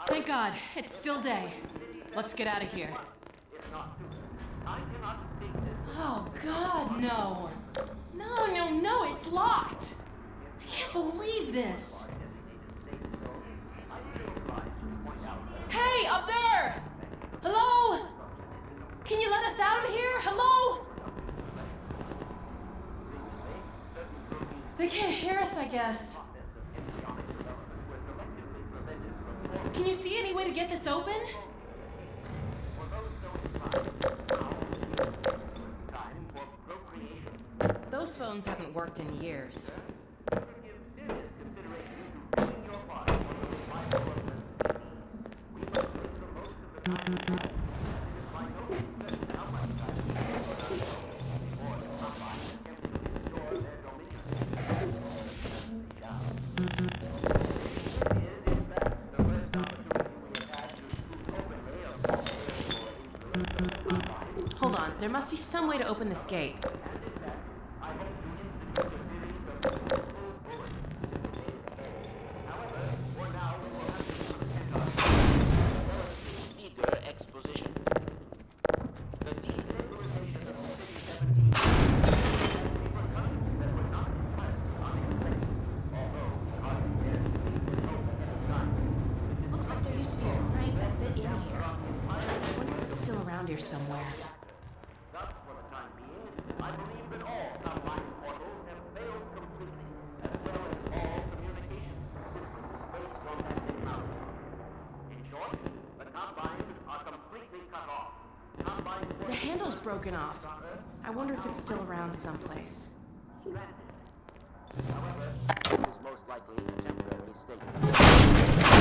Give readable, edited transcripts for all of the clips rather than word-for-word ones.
Thank God, it's still day. Let's get out of here. Oh God, no. No, it's locked. I can't believe this. Hey, up there! Hello? Can you let us out of here? Hello? They can't hear us, I guess. Can you see any way to get this open? Those phones haven't worked in years. Hold on, there must be some way to open this gate. Looks like there used to be a crank that fit in here. I wonder if it's still around here somewhere. The handle's broken off. I wonder if it's still around someplace. It is most likely a temporary state.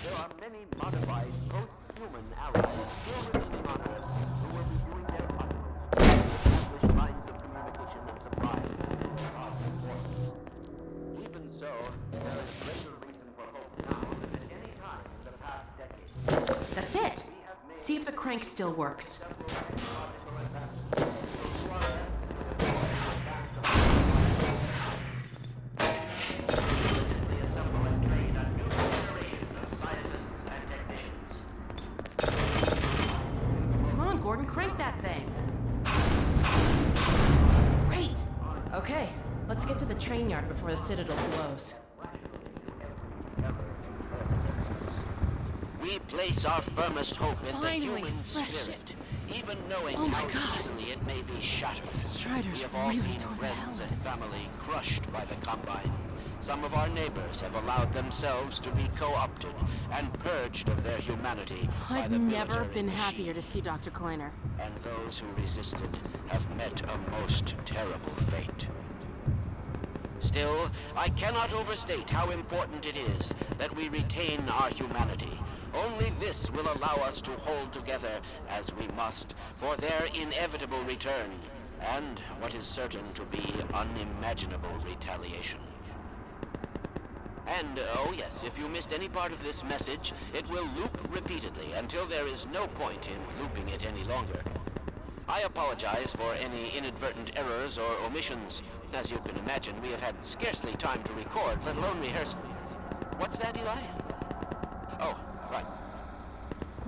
There are many modified post-human allies still remaining on Earth who will be doing their utmost to establish lines of communication and supply. Even so, there is greater reason for hope now than at any time in the past decade. That's it. See if the crank still works. Come on, Gordon, crank that thing. Great. Okay, let's get to the train yard before the Citadel blows. We place our firmest hope in Finally, the human fresh spirit, even knowing Oh my how God. easily it may be shattered. Striders We have all really seen tore the hell friends out and of this family place. crushed by the Combine. Some of our neighbors have allowed themselves to be co-opted and purged of their humanity by I've the never military been machine. happier to see Dr. Kleiner. And those who resisted have met a most terrible fate. Still, I cannot overstate how important it is that we retain our humanity. Only this will allow us to hold together as we must for their inevitable return, and what is certain to be unimaginable retaliation. And, oh yes, if you missed any part of this message, it will loop repeatedly until there is no point in looping it any longer. I apologize for any inadvertent errors or omissions. As you can imagine, we have had scarcely time to record, let alone rehearse. What's that, Eli? Oh, right.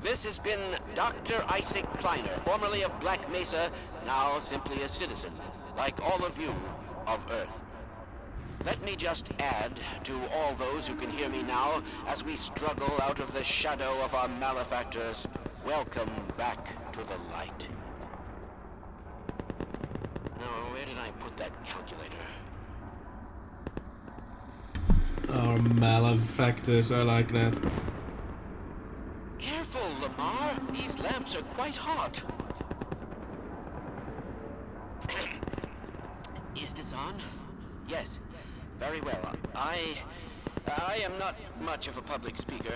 This has been Dr. Isaac Kleiner, formerly of Black Mesa, now simply a citizen, like all of you of Earth. Let me just add to all those who can hear me now, as we struggle out of the shadow of our malefactors, welcome back to the light. Now, where did I put that calculator? Our malefactors, I like that. Careful, Lamar. These lamps are quite hot. Is this on? Yes. Very well. I am not much of a public speaker,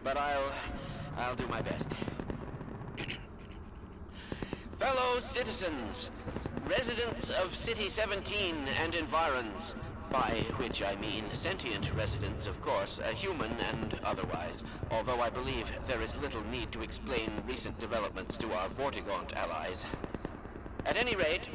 but I'll do my best. Fellow citizens, residents of City 17 and environs, By which I mean sentient residents, of course, human and otherwise, although I believe there is little need to explain recent developments to our Vortigaunt allies. At any rate,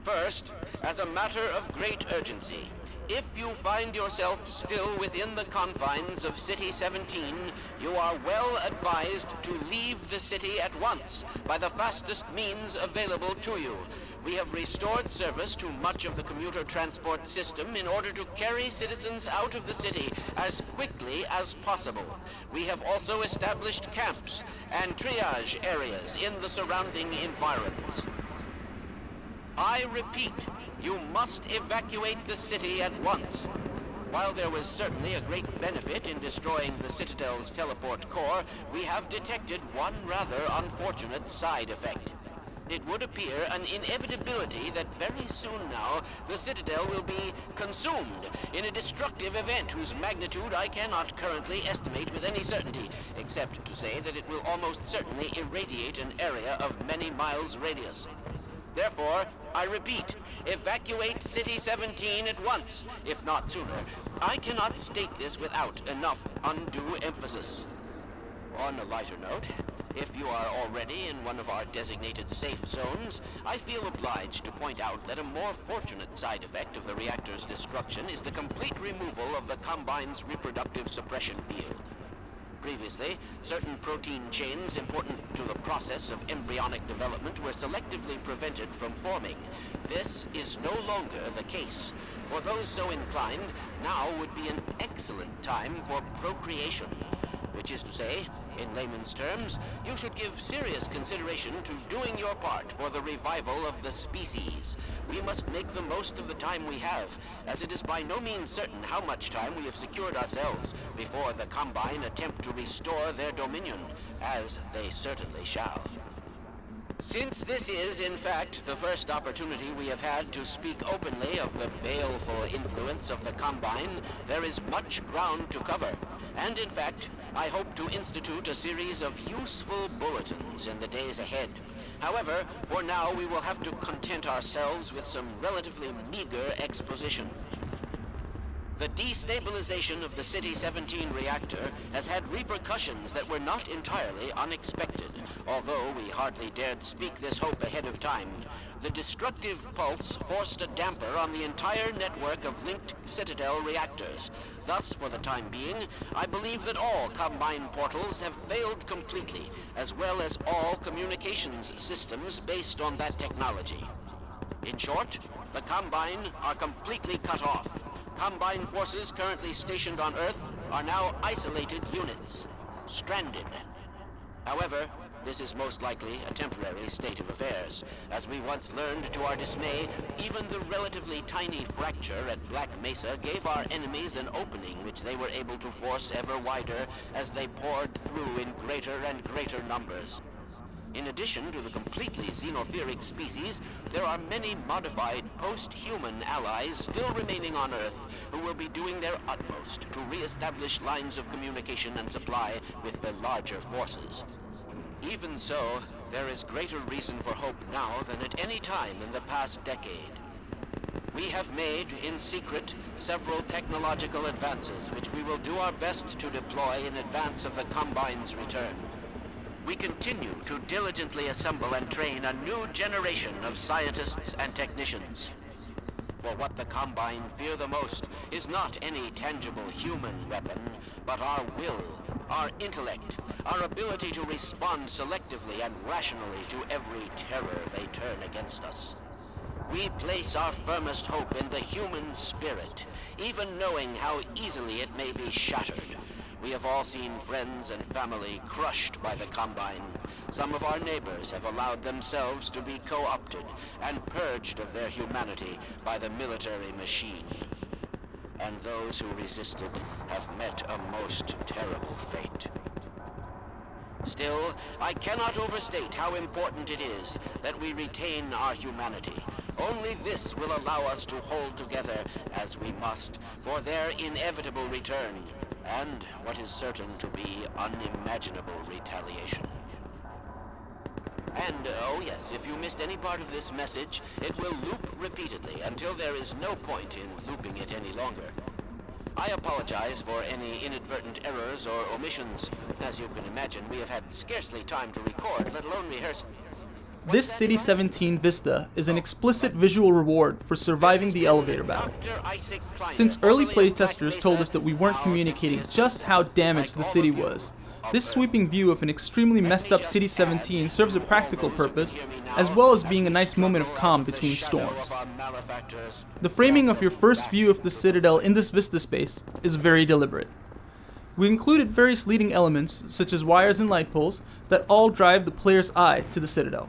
first, as a matter of great urgency, if you find yourself still within the confines of City 17, you are well advised to leave the city at once by the fastest means available to you. We have restored service to much of the commuter transport system in order to carry citizens out of the city as quickly as possible. We have also established camps and triage areas in the surrounding environs. I repeat, you must evacuate the city at once. While there was certainly a great benefit in destroying the Citadel's teleport core, we have detected one rather unfortunate side effect. It would appear an inevitability that very soon now, the Citadel will be consumed in a destructive event whose magnitude I cannot currently estimate with any certainty, except to say that it will almost certainly irradiate an area of many miles radius. Therefore, I repeat, evacuate City 17 at once, if not sooner. I cannot state this without enough undue emphasis. On a lighter note, if you are already in one of our designated safe zones, I feel obliged to point out that a more fortunate side effect of the reactor's destruction is the complete removal of the Combine's reproductive suppression field. Previously, certain protein chains important to the process of embryonic development were selectively prevented from forming. This is no longer the case. For those so inclined, now would be an excellent time for procreation. Which is to say, in layman's terms, you should give serious consideration to doing your part for the revival of the species. We must make the most of the time we have, as it is by no means certain how much time we have secured ourselves before the Combine attempt to restore their dominion, as they certainly shall. Since this is, in fact, the first opportunity we have had to speak openly of the baleful influence of the Combine, there is much ground to cover. And in fact, I hope to institute a series of useful bulletins in the days ahead. However, for now we will have to content ourselves with some relatively meager exposition. The destabilization of the City 17 reactor has had repercussions that were not entirely unexpected, although we hardly dared speak this hope ahead of time. The destructive pulse forced a damper on the entire network of linked Citadel reactors. Thus, for the time being, I believe that all Combine portals have failed completely, as well as all communications systems based on that technology. In short, the Combine are completely cut off. Combine forces currently stationed on Earth are now isolated units, stranded. However, this is most likely a temporary state of affairs. As we once learned to our dismay, even the relatively tiny fracture at Black Mesa gave our enemies an opening which they were able to force ever wider as they poured through in greater and greater numbers. In addition to the completely xenotheric species, there are many modified post-human allies still remaining on Earth who will be doing their utmost to re-establish lines of communication and supply with the larger forces. Even so, there is greater reason for hope now than at any time in the past decade. We have made, in secret, several technological advances which we will do our best to deploy in advance of the Combine's return. We continue to diligently assemble and train a new generation of scientists and technicians. For what the Combine fear the most is not any tangible human weapon, but our will, our intellect, our ability to respond selectively and rationally to every terror they turn against us. We place our firmest hope in the human spirit, even knowing how easily it may be shattered. We have all seen friends and family crushed by the Combine. Some of our neighbors have allowed themselves to be co-opted and purged of their humanity by the military machine. And those who resisted have met a most terrible fate. Still, I cannot overstate how important it is that we retain our humanity. Only this will allow us to hold together, as we must, for their inevitable return, and what is certain to be unimaginable retaliation. And, oh yes, if you missed any part of this message, it will loop repeatedly until there is no point in looping it any longer. I apologize for any inadvertent errors or omissions. As you can imagine, we have had scarcely time to record, let alone rehearse. This City 17 Vista is an explicit visual reward for surviving the elevator battle. Since early playtesters told us that we weren't communicating just how damaged the city was, this sweeping view of an extremely messed up City 17 serves a practical purpose, as well as being a nice moment of calm between storms. The framing of your first view of the Citadel in this Vista space is very deliberate. We included various leading elements, such as wires and light poles, that all drive the player's eye to the Citadel.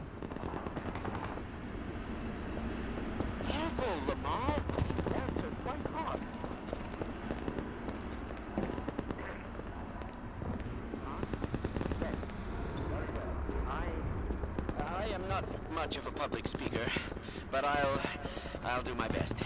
Much of a public speaker, but I'll do my best.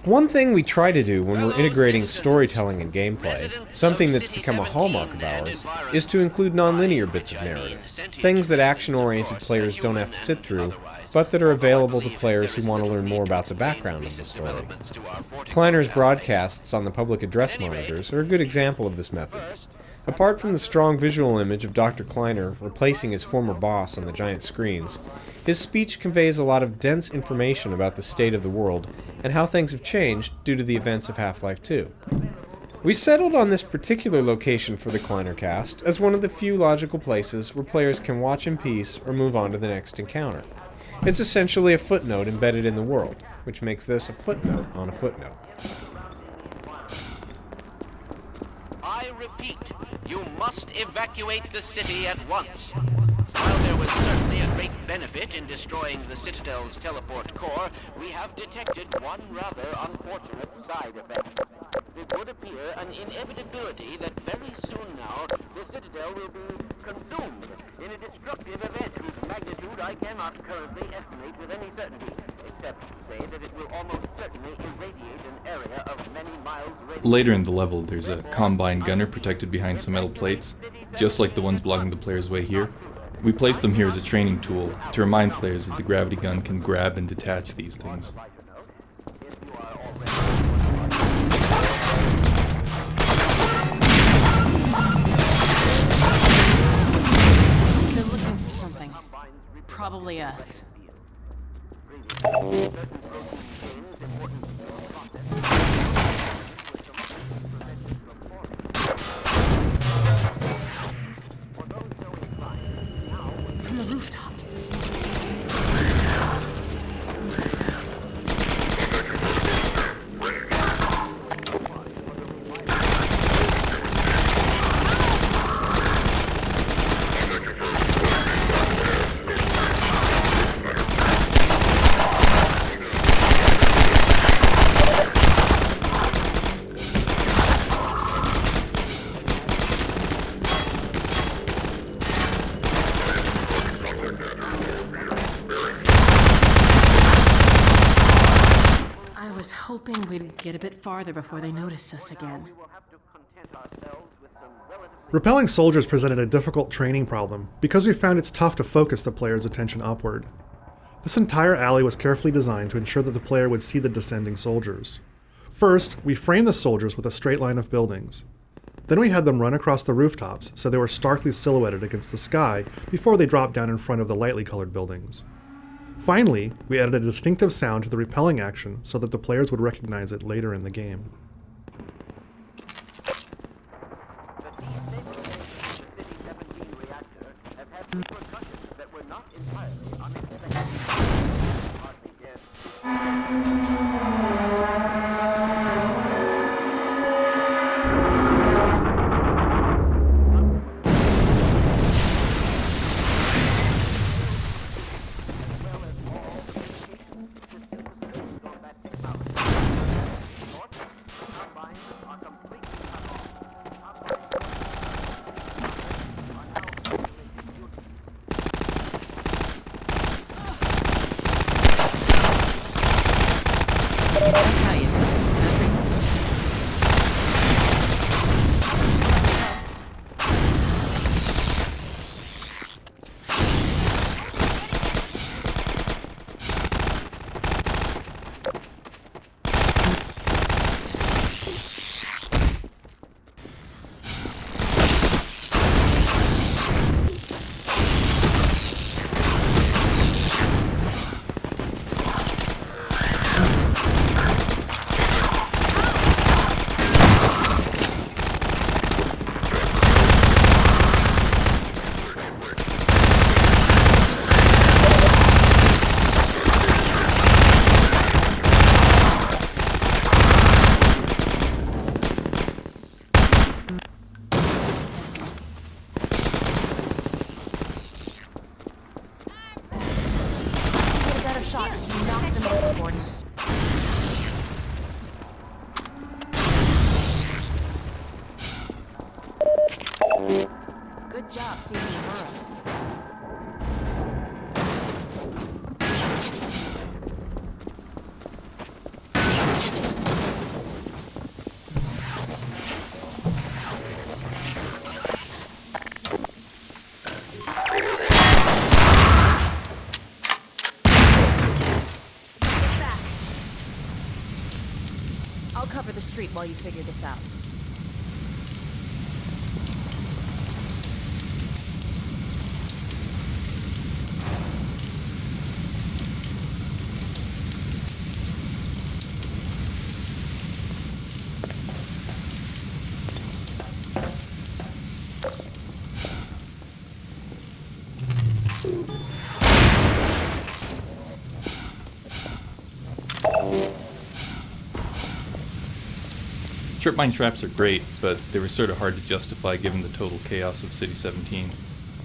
One thing we try to do when we're integrating storytelling and gameplay, something that's become a hallmark of ours, is to include non-linear bits of narrative. Things that action-oriented players don't have to sit through, but that are available to players who want to learn more about the background of the story. Kleiner's broadcasts on the public address monitors are a good example of this method. Apart from the strong visual image of Dr. Kleiner replacing his former boss on the giant screens, his speech conveys a lot of dense information about the state of the world and how things have changed due to the events of Half-Life 2. We settled on this particular location for the Kleiner cast as one of the few logical places where players can watch in peace or move on to the next encounter. It's essentially a footnote embedded in the world, which makes this a footnote on a footnote. I repeat, you must evacuate the city at once. While there was certainly a great benefit in destroying the Citadel's teleport core, we have detected one rather unfortunate side effect. It would appear an inevitability that very soon now, the Citadel will be consumed in a destructive event whose magnitude I cannot currently estimate with any certainty, except to say that it will almost certainly irradiate an area of many miles radius. Later in the level, there's a Combine gunner protected behind some metal plates, just like the ones blocking the player's way here. We placed them here as a training tool to remind players that the gravity gun can grab and detach these things. They're looking for something. Probably us. From the rooftops. Hoping we'd get a bit farther before they noticed us again. Repelling soldiers presented a difficult training problem because we found it's tough to focus the player's attention upward. This entire alley was carefully designed to ensure that the player would see the descending soldiers. First, we framed the soldiers with a straight line of buildings. Then we had them run across the rooftops so they were starkly silhouetted against the sky before they dropped down in front of the lightly colored buildings. Finally, we added a distinctive sound to the repelling action so that the players would recognize it later in the game. I'll cover the street while you figure this out. Trip mine traps are great, but they were sort of hard to justify given the total chaos of City 17.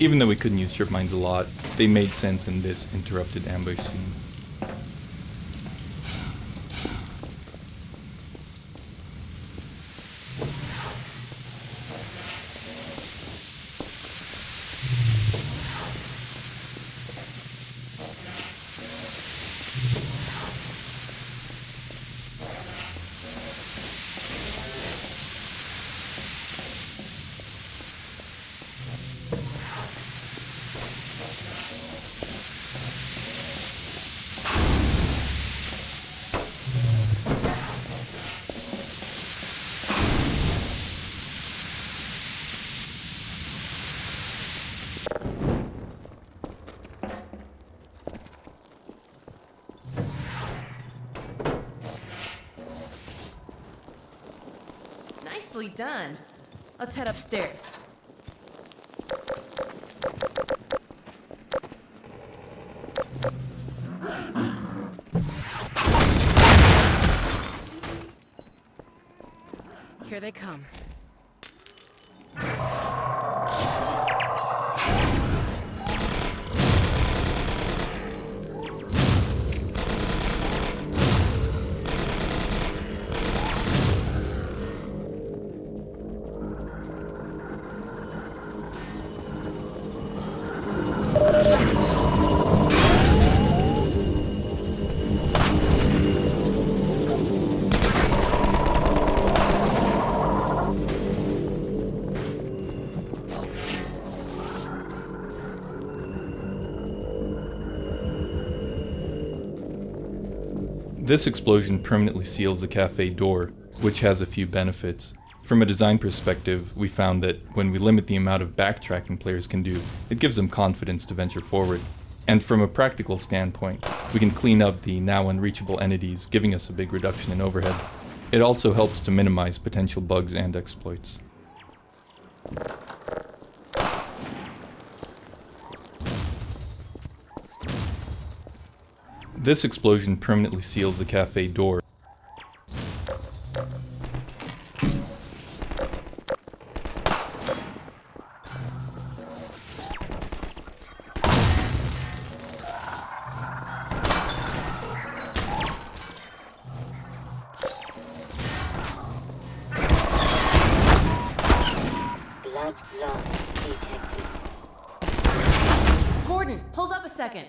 Even though we couldn't use trip mines a lot, they made sense in this interrupted ambush scene. Nicely done. Let's head upstairs. Here they come. This explosion permanently seals the cafe door, which has a few benefits. From a design perspective, we found that when we limit the amount of backtracking players can do, it gives them confidence to venture forward. And from a practical standpoint, we can clean up the now unreachable entities, giving us a big reduction in overhead. It also helps to minimize potential bugs and exploits. This explosion permanently seals the cafe door. Blood loss detected. Gordon, hold up a second.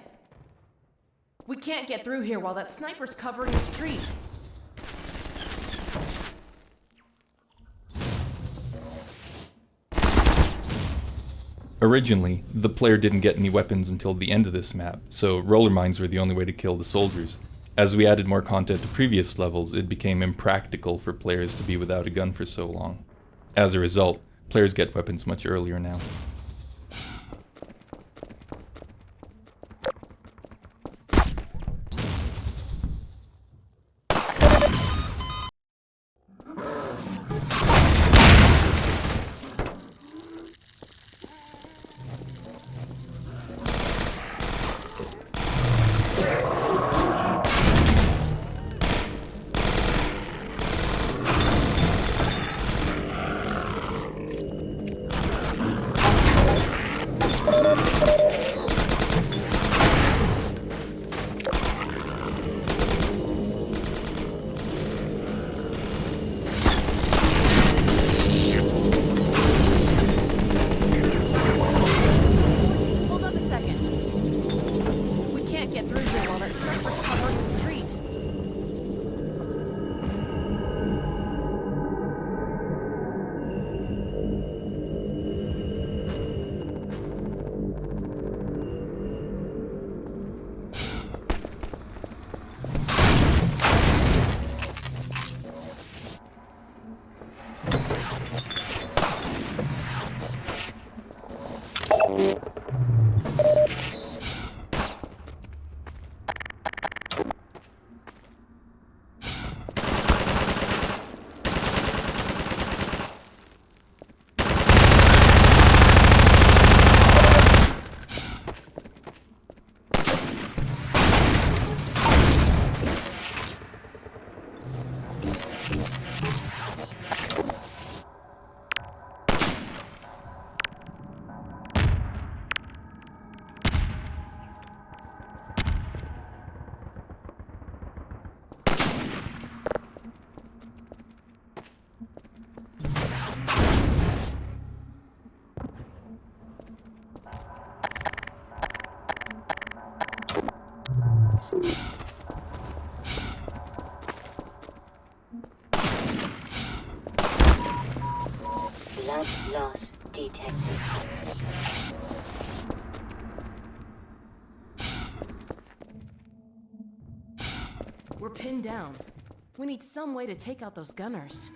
We can't get through here while that sniper's covering the street. Originally, the player didn't get any weapons until the end of this map, so roller mines were the only way to kill the soldiers. As we added more content to previous levels, it became impractical for players to be without a gun for so long. As a result, players get weapons much earlier now. Blood loss detected. We're pinned down. We need some way to take out those gunners.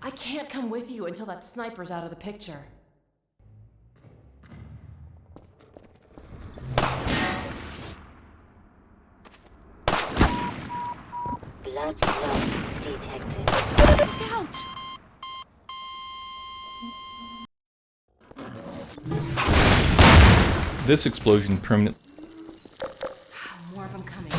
I can't come with you until that sniper's out of the picture. Blood loss detected. Look out! This explosion permanently. More of them coming.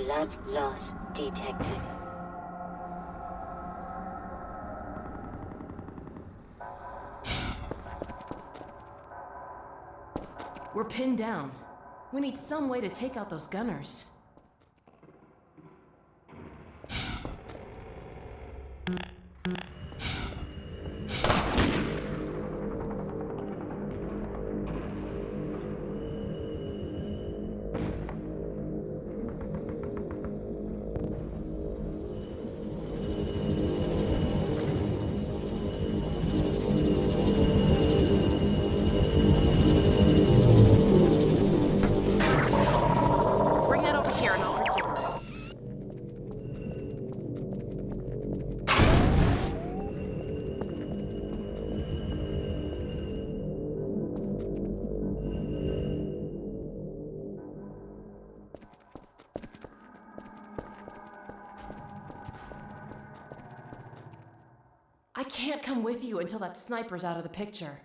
Blood loss detected. We're pinned down. We need some way to take out those gunners. Bring that over here and I'll record it. I can't come with you until that sniper's out of the picture.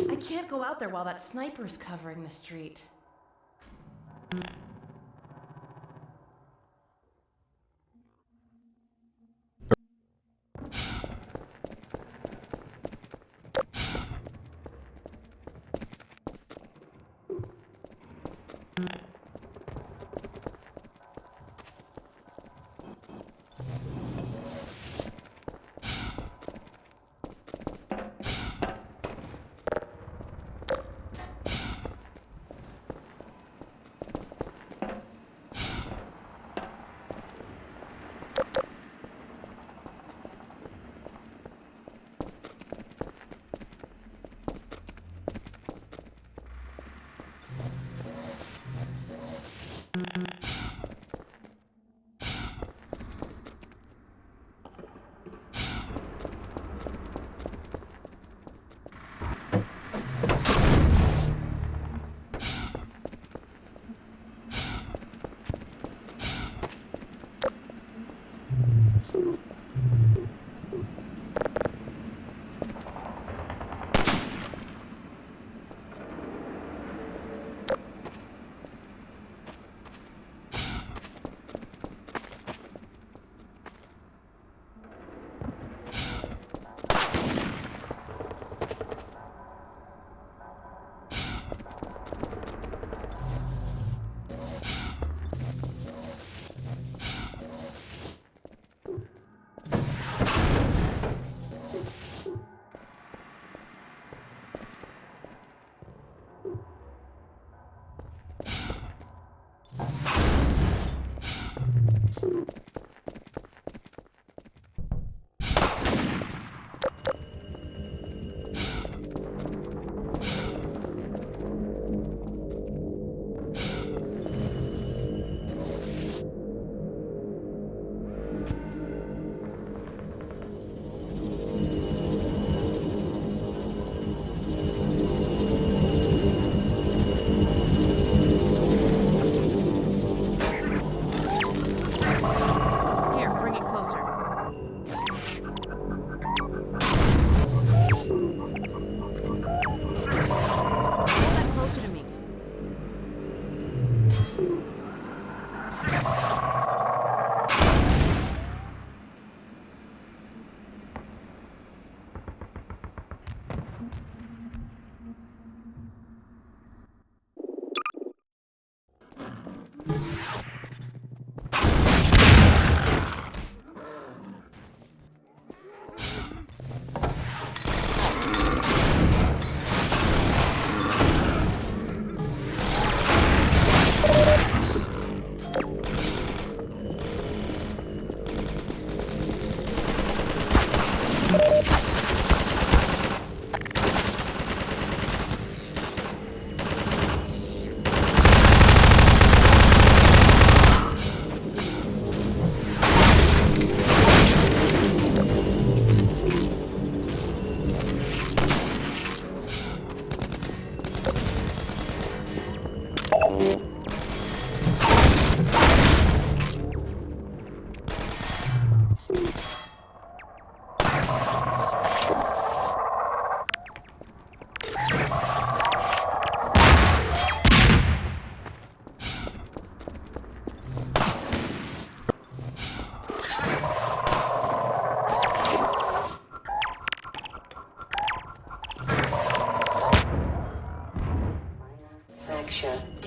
I can't go out there while that sniper's covering the street.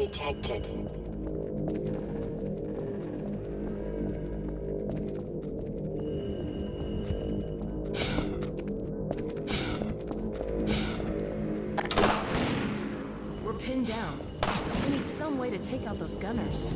detected. We're pinned down. We need some way to take out those gunners.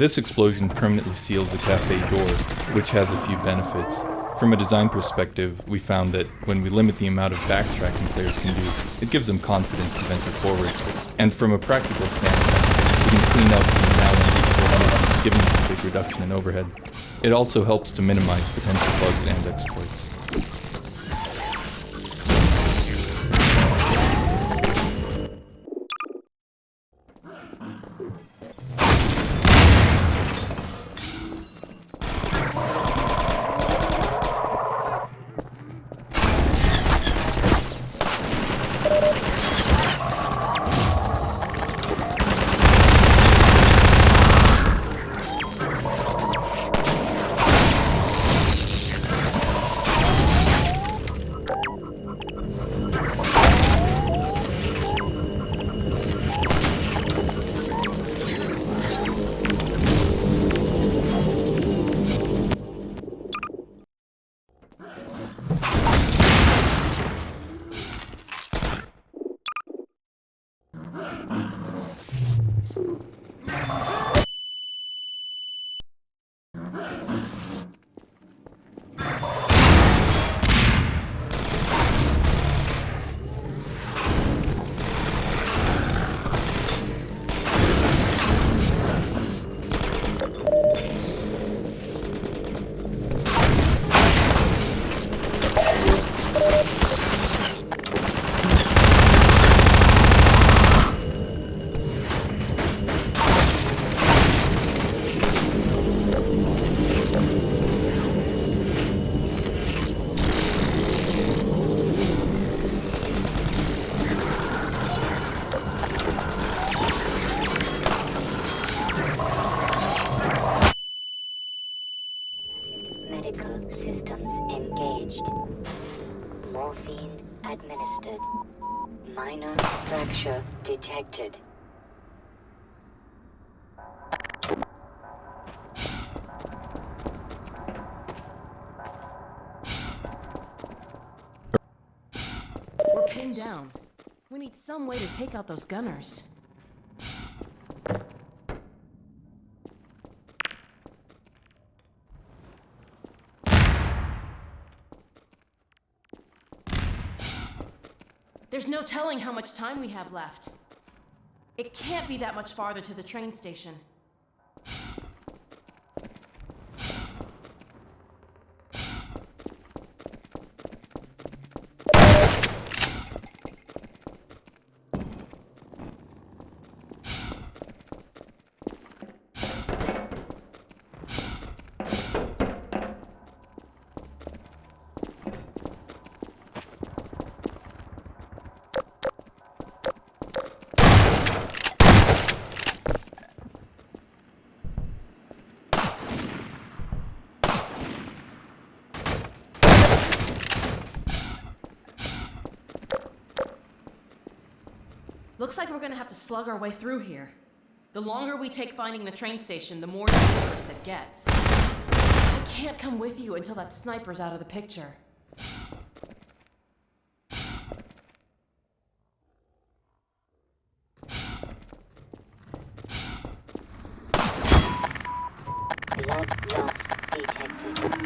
This explosion permanently seals the cafe door, which has a few benefits. From a design perspective, we found that when we limit the amount of backtracking players can do, it gives them confidence to venture forward. And from a practical standpoint, we can clean up the now unusable items, giving us a big reduction in overhead. It also helps to minimize potential bugs and exploits. Medical systems engaged. Morphine administered. Minor fracture detected. We're pinned down. We need some way to take out those gunners. There's no telling how much time we have left. It can't be that much farther to the train station. Looks like we're gonna have to slug our way through here. The longer we take finding the train station, the more dangerous it gets. I can't come with you until that sniper's out of the picture. Blood loss detected.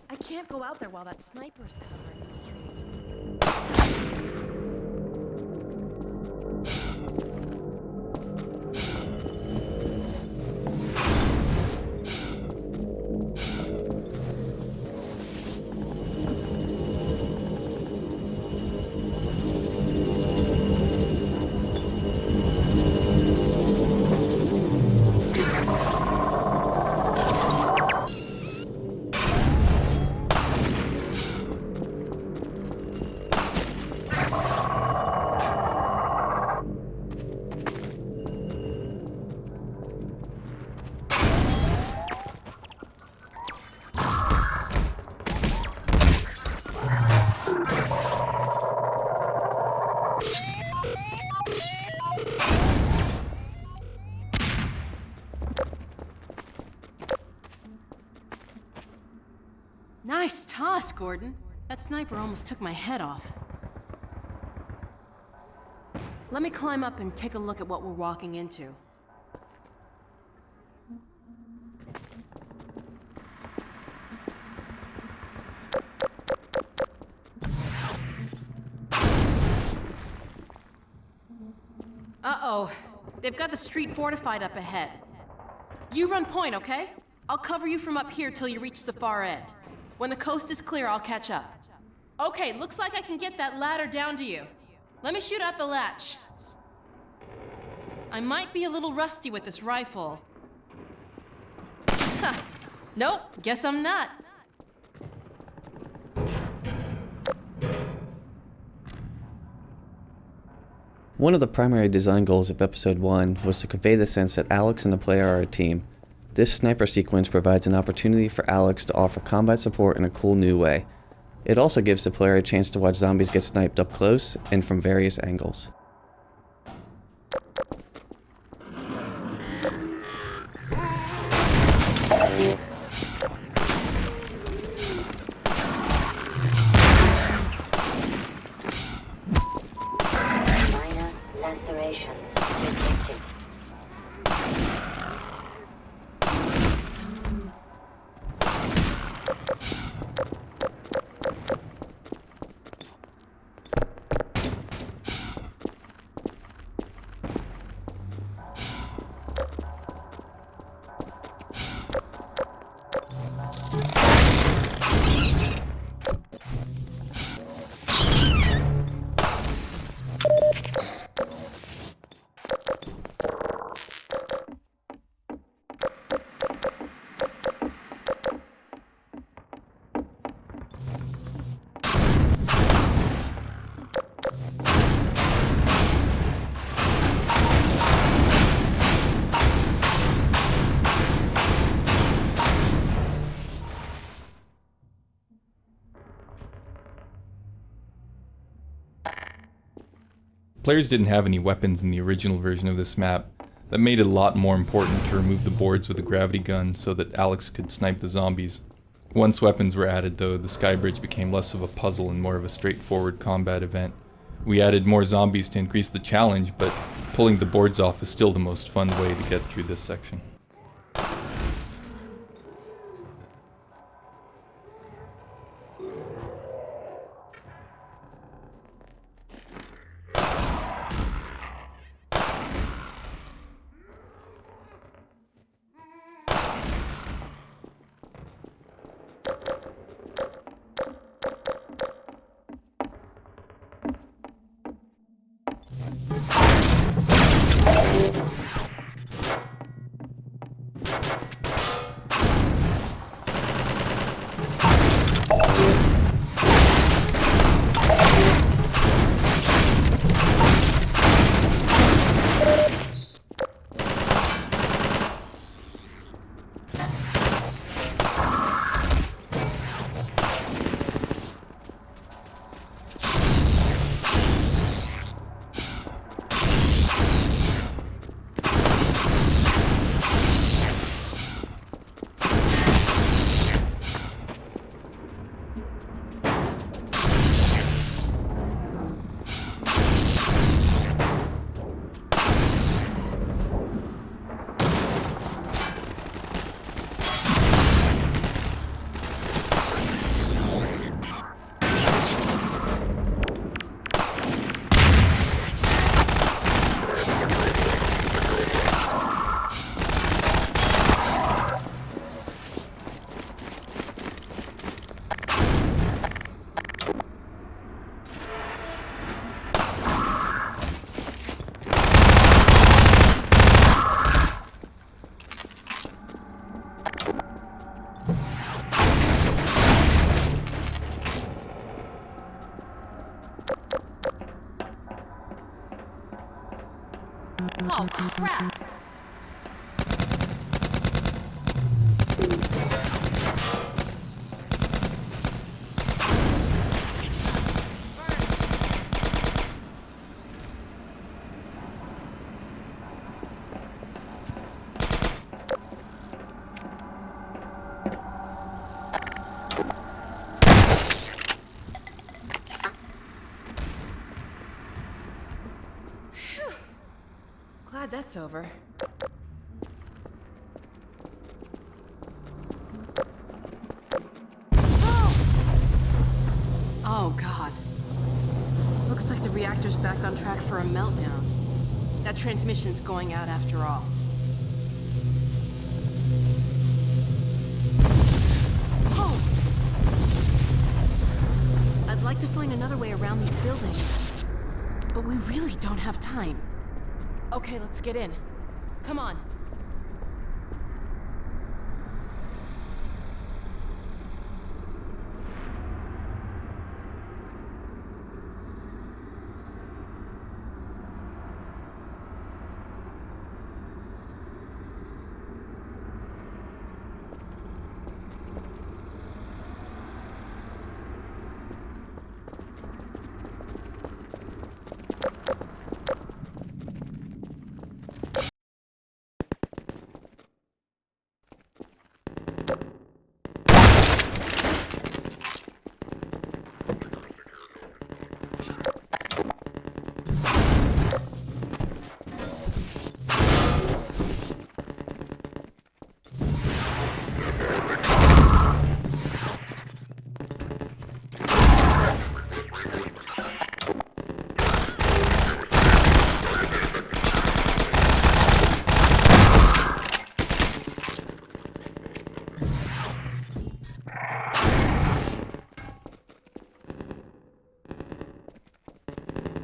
I can't go out there while that sniper's covering the street. Nice toss, Gordon. That sniper almost took my head off. Let me climb up and take a look at what we're walking into. Uh-oh. They've got the street fortified up ahead. You run point, okay? I'll cover you from up here till you reach the far end. When the coast is clear, I'll catch up. Okay, looks like I can get that ladder down to you. Let me shoot out the latch. I might be a little rusty with this rifle. Ha! Nope, guess I'm not. One of the primary design goals of Episode 1 was to convey the sense that Alyx and the player are a team. This sniper sequence provides an opportunity for Alyx to offer combat support in a cool new way. It also gives the player a chance to watch zombies get sniped up close and from various angles. Minor lacerations detected. Players didn't have any weapons in the original version of this map. That made it a lot more important to remove the boards with a gravity gun so that Alyx could snipe the zombies. Once weapons were added though, the sky bridge became less of a puzzle and more of a straightforward combat event. We added more zombies to increase the challenge, but pulling the boards off is still the most fun way to get through this section. Oh, crap! Glad that's over. Oh, God. Looks like the reactor's back on track for a meltdown. That transmission's going out after all. Oh! I'd like to find another way around these buildings, but we really don't have time. Okay, let's get in. Come on.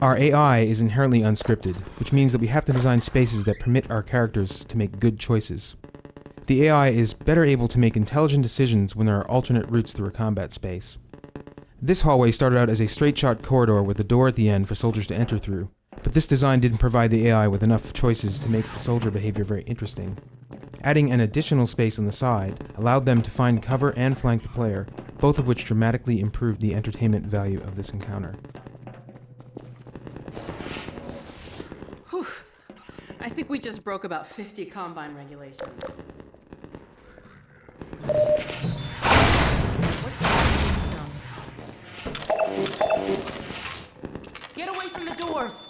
Our AI is inherently unscripted, which means that we have to design spaces that permit our characters to make good choices. The AI is better able to make intelligent decisions when there are alternate routes through a combat space. This hallway started out as a straight-shot corridor with a door at the end for soldiers to enter through, but this design didn't provide the AI with enough choices to make the soldier behavior very interesting. Adding an additional space on the side allowed them to find cover and flank the player, both of which dramatically improved the entertainment value of this encounter. Whew. I think we just broke about 50 Combine regulations. What's that stone? Get away from the doors!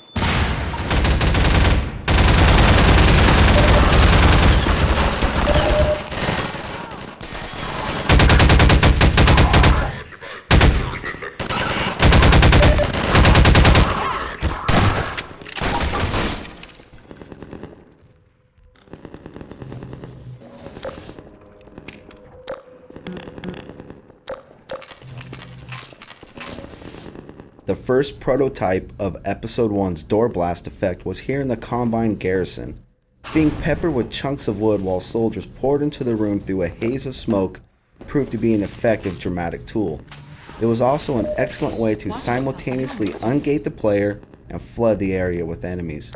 The first prototype of Episode 1's door blast effect was here in the Combine garrison. Being peppered with chunks of wood while soldiers poured into the room through a haze of smoke proved to be an effective dramatic tool. It was also an excellent way to simultaneously ungate the player and flood the area with enemies.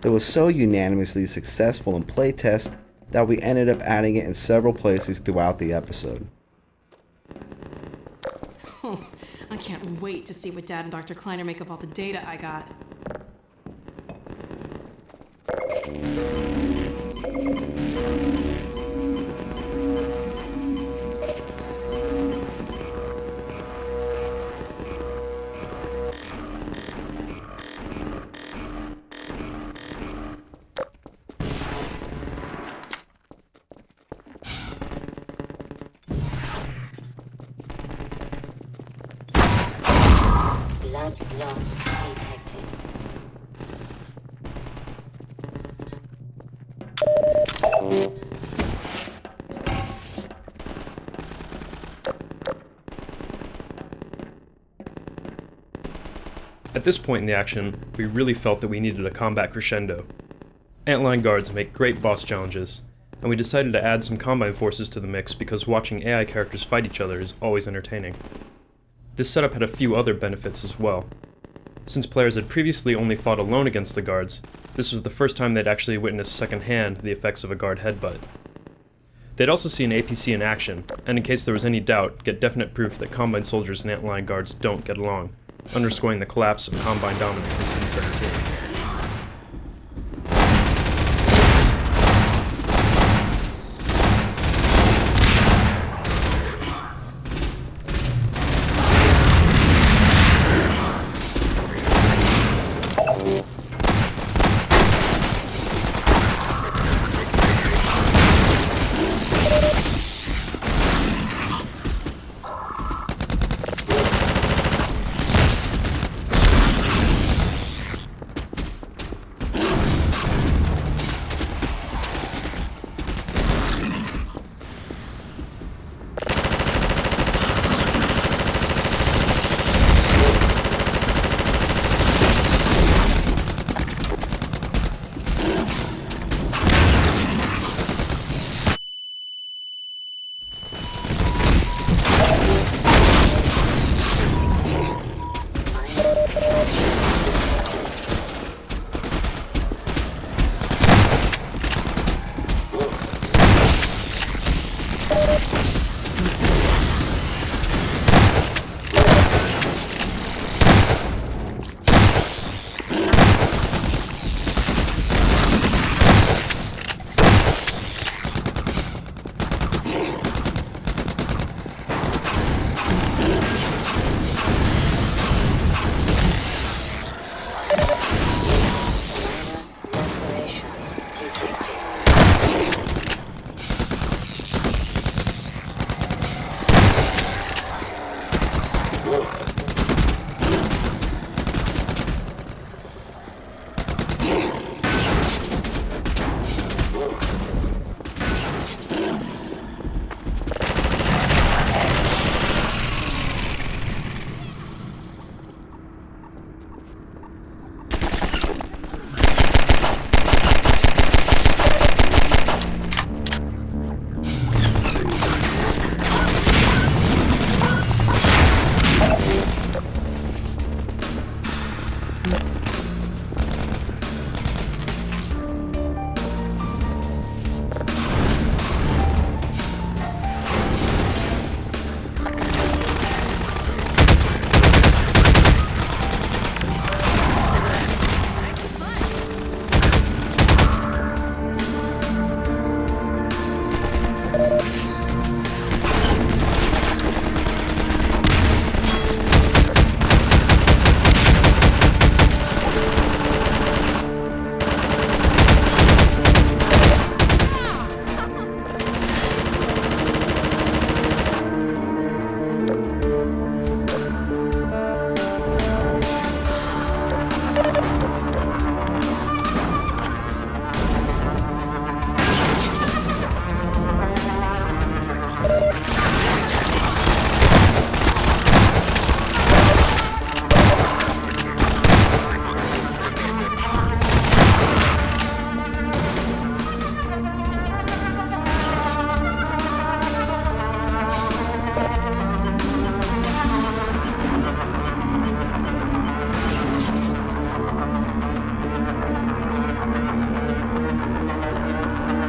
It was so unanimously successful in playtest that we ended up adding it in several places throughout the episode. I can't wait to see what Dad and Dr. Kleiner make of all the data I got. Blood loss detected. At this point in the action, we really felt that we needed a combat crescendo. Antline guards make great boss challenges, and we decided to add some Combine forces to the mix because watching AI characters fight each other is always entertaining. This setup had a few other benefits as well. Since players had previously only fought alone against the guards, this was the first time they'd actually witnessed secondhand the effects of a guard headbutt. They'd also see an APC in action, and in case there was any doubt, get definite proof that Combine soldiers and Antline guards don't get along, underscoring the collapse of Combine dominance in City 17.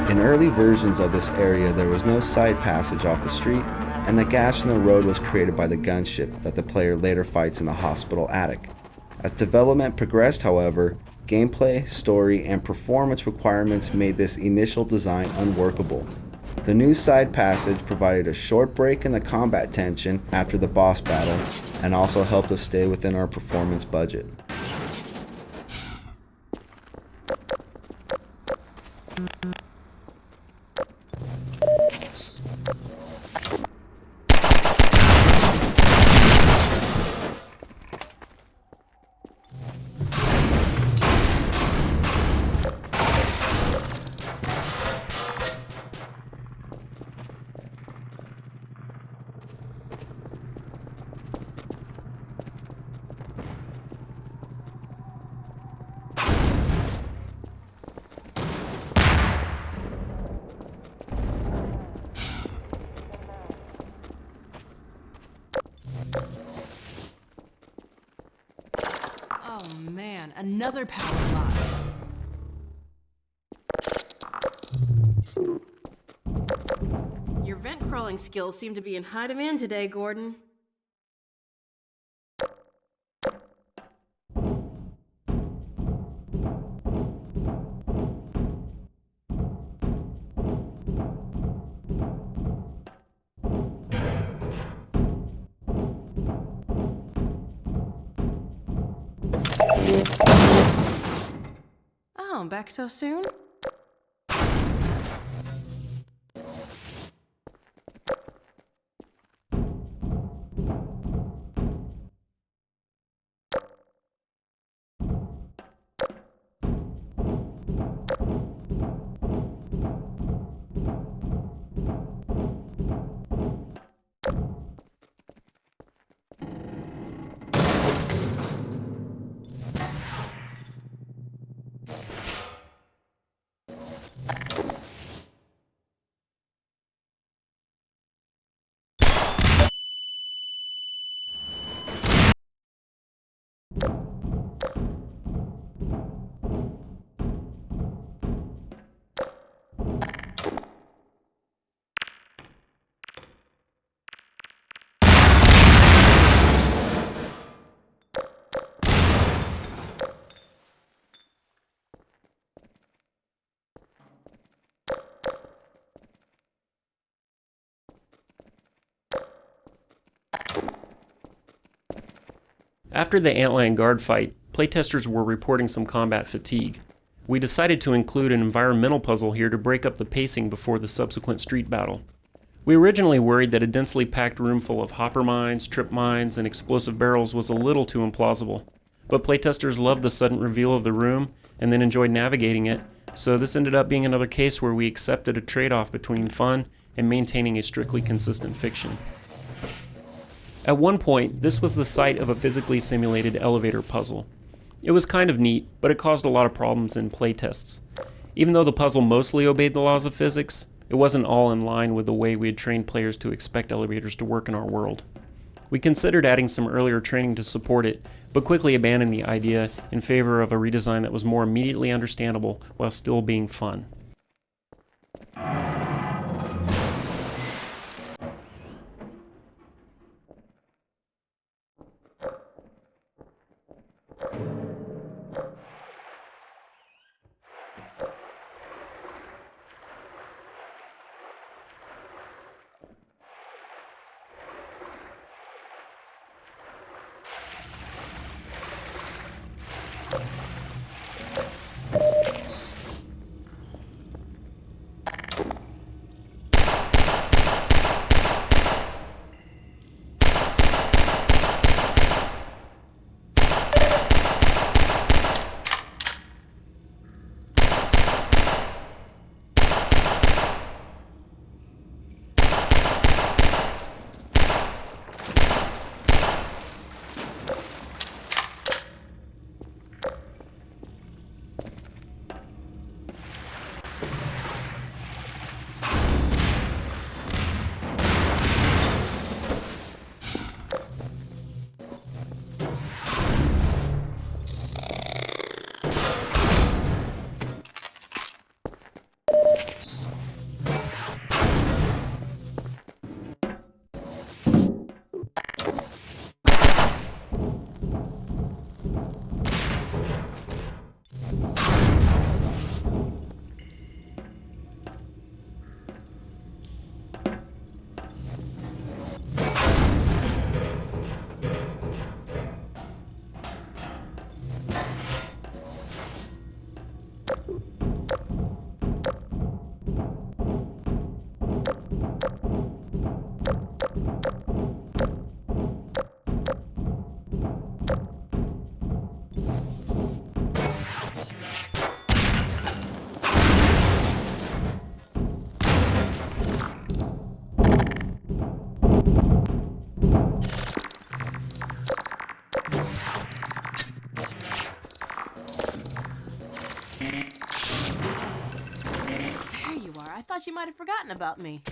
In early versions of this area, there was no side passage off the street, and the gash in the road was created by the gunship that the player later fights in the hospital attic. As development progressed, however, gameplay, story, and performance requirements made this initial design unworkable. The new side passage provided a short break in the combat tension after the boss battle, and also helped us stay within our performance budget. another power line. Your vent crawling skills seem to be in high demand today, Gordon. Oh, I'm back so soon? After the Antlion Guard fight, playtesters were reporting some combat fatigue. We decided to include an environmental puzzle here to break up the pacing before the subsequent street battle. We originally worried that a densely packed room full of hopper mines, trip mines, and explosive barrels was a little too implausible. But playtesters loved the sudden reveal of the room and then enjoyed navigating it, so this ended up being another case where we accepted a trade-off between fun and maintaining a strictly consistent fiction. At one point, this was the site of a physically simulated elevator puzzle. It was kind of neat, but it caused a lot of problems in playtests. Even though the puzzle mostly obeyed the laws of physics, it wasn't all in line with the way we had trained players to expect elevators to work in our world. We considered adding some earlier training to support it, but quickly abandoned the idea in favor of a redesign that was more immediately understandable while still being fun. thought you might have forgotten about me.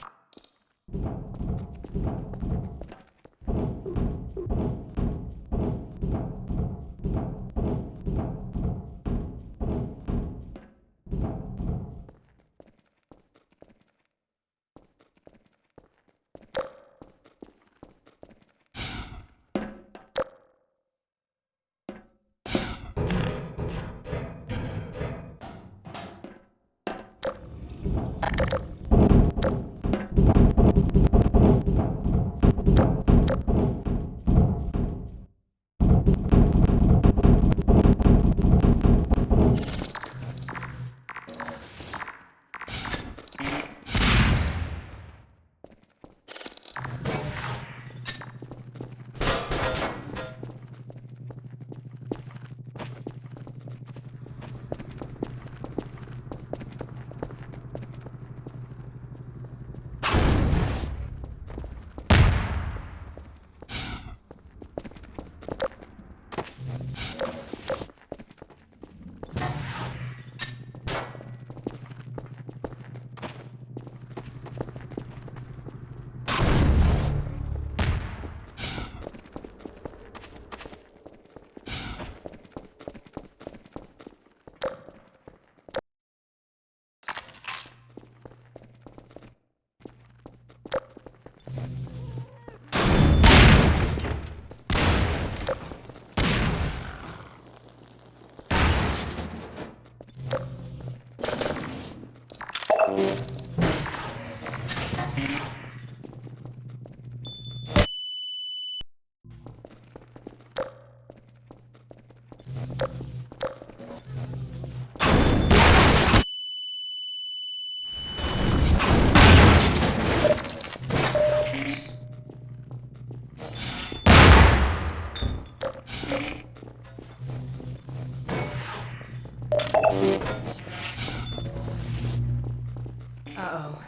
Uh-oh.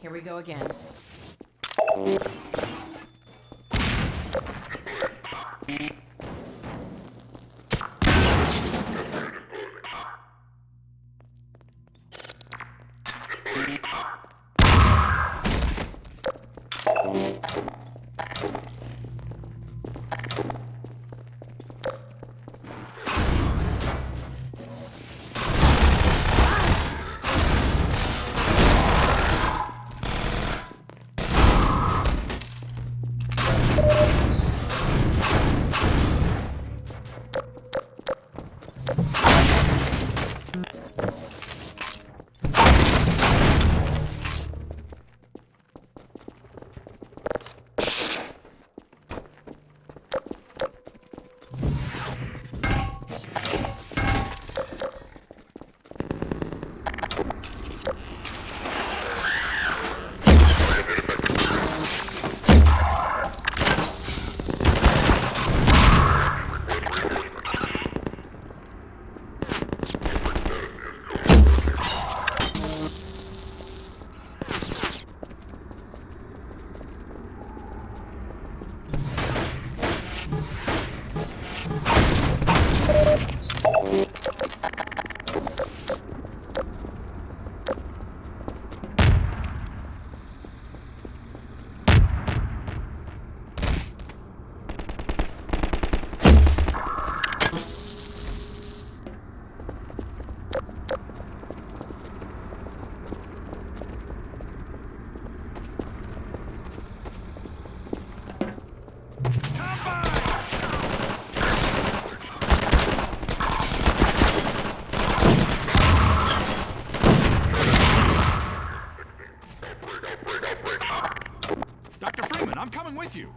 Here we go again. with you.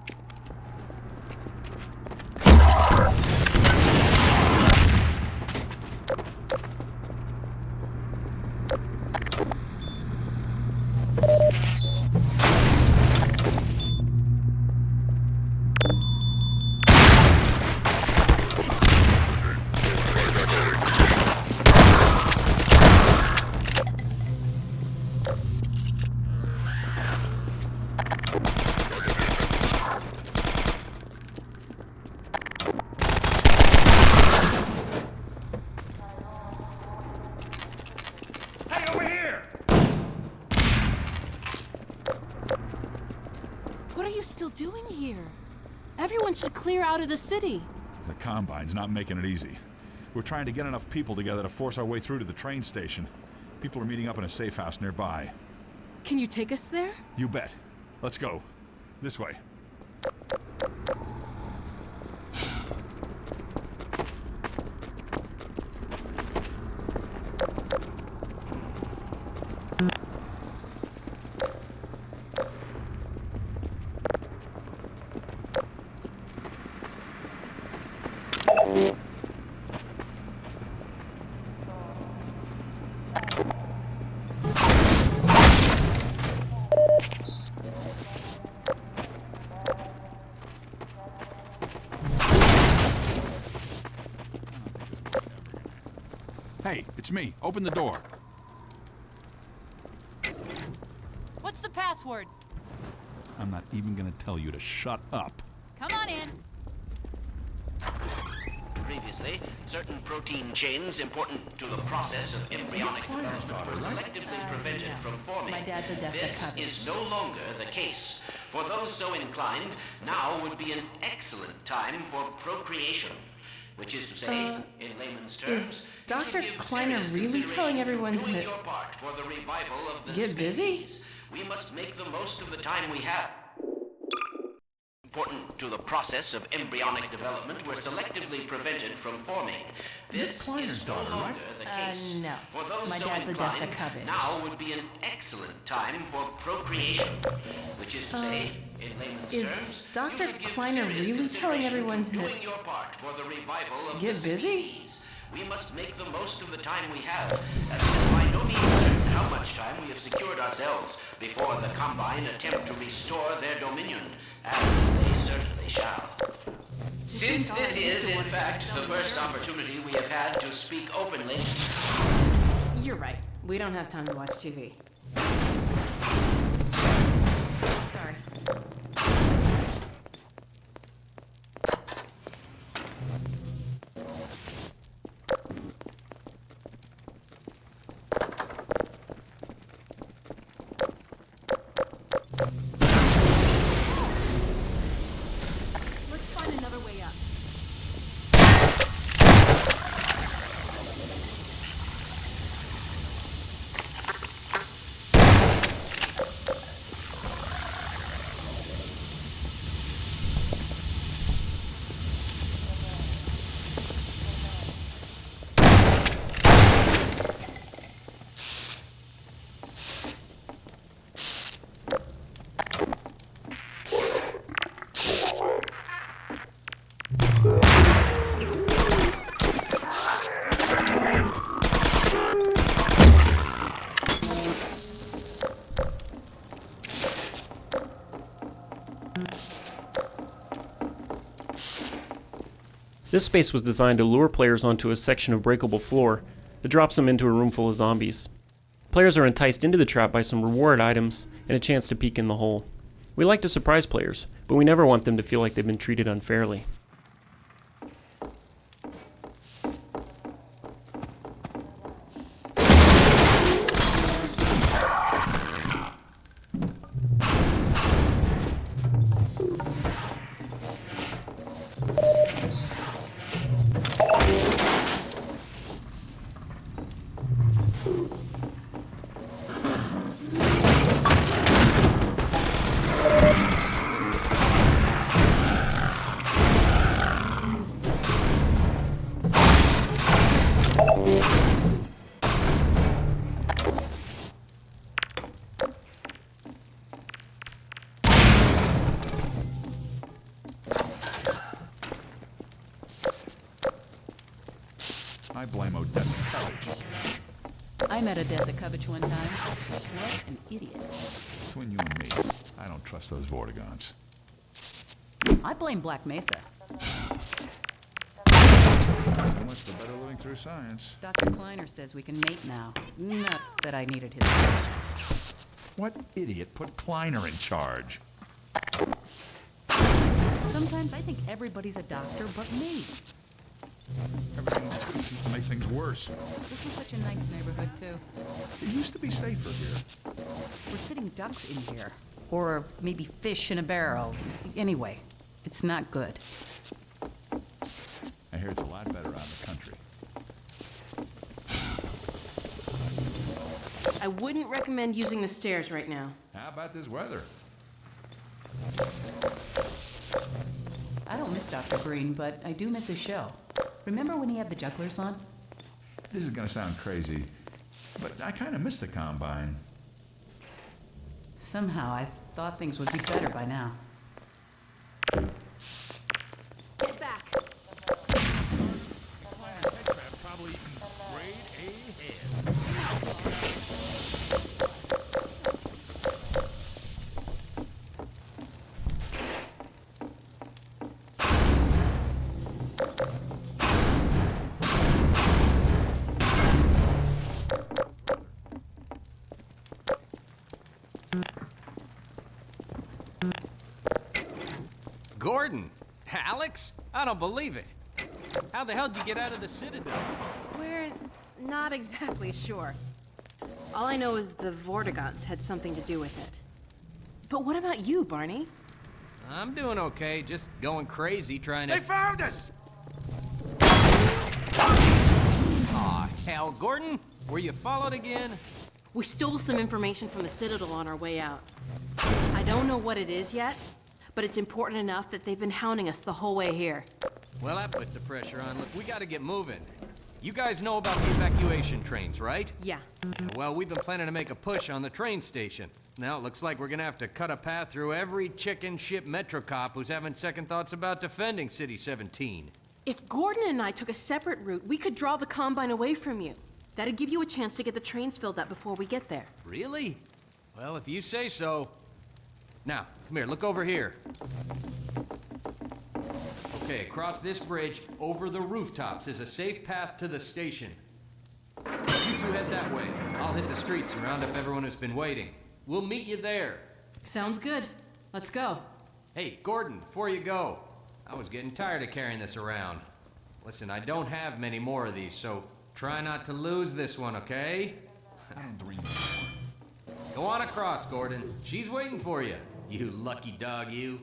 What are you still doing here? Everyone should clear out of the city. The Combine's not making it easy. We're trying to get enough people together to force our way through to the train station. People are meeting up in a safe house nearby. Can you take us there? You bet. Let's go. This way. Hey, it's me. Open the door. What's the password? I'm not even gonna tell you to shut up. Come on in. Previously, certain protein chains important to the process of embryonic development were selectively prevented from forming. My dad's a This is no longer the case. For those so inclined, now would be an excellent time for procreation. Which is to say, in layman's terms, Is Dr. Kleiner really telling everyone to your part for the revival of the get busy? species. We must make the most of the time we have. Important to the process of embryonic development were selectively prevented from forming. This is no longer the case. No. For those My so dad's a inclined, Dessa now would be an excellent time for procreation. Which is to say, in layman's Is terms, Dr. you should give Kleiner serious really telling consideration everyone to to doing your part for the revival of get the busy? species. We must make the most of the time we have, as it is by no means certain how much time we have secured ourselves before the Combine attempt to restore their dominion, as they certainly shall. Since this is, in fact, the first opportunity we have had to speak openly... You're right. We don't have time to watch TV. Sorry. Let's find another way up. This space was designed to lure players onto a section of breakable floor that drops them into a room full of zombies. Players are enticed into the trap by some reward items and a chance to peek in the hole. We like to surprise players, but we never want them to feel like they've been treated unfairly. I blame Odessa Courage. I met Odessa Kovich one time. What an idiot. Between you and me, I don't trust those Vortigons. I blame Black Mesa. So much the better living through science. Dr. Kleiner says we can mate now. Not that I needed his permission. What idiot put Kleiner in charge? Sometimes I think everybody's a doctor but me. Everything seems to make things worse. This is such a nice neighborhood, too. It used to be safer here. We're sitting ducks in here. Or maybe fish in a barrel. Anyway, it's not good. I hear it's a lot better out in the country. I wouldn't recommend using the stairs right now. How about this weather? I don't miss Dr. Green, but I do miss his show. Remember when he had the jugglers on? This is gonna sound crazy, but I kind of miss the Combine. Somehow I thought things would be better by now. Get back. Probably grade A head. Gordon. Alyx? I don't believe it. How the hell did you get out of the Citadel? We're not exactly sure. All I know is the Vortigaunts had something to do with it. But what about you, Barney? I'm doing okay, just going crazy trying to... They found us! Aw, hell, Gordon. Were you followed again? We stole some information from the Citadel on our way out. I don't know what it is yet, but it's important enough that they've been hounding us the whole way here. Well, that puts the pressure on. Look, we gotta get moving. You guys know about the evacuation trains, right? Yeah. Well, we've been planning to make a push on the train station. Now it looks like we're gonna have to cut a path through every chicken ship Metro cop who's having second thoughts about defending City 17. If Gordon and I took a separate route, we could draw the Combine away from you. That'd give you a chance to get the trains filled up before we get there. Really? Well, if you say so. Now, come here, look over here. Okay, across this bridge, over the rooftops, is a safe path to the station. You two head that way. I'll hit the streets and round up everyone who's been waiting. We'll meet you there. Sounds good. Let's go. Hey, Gordon, before you go, I was getting tired of carrying this around. Listen, I don't have many more of these, so try not to lose this one, okay? I don't dream anymore. Go on across, Gordon. She's waiting for you. You lucky dog, you.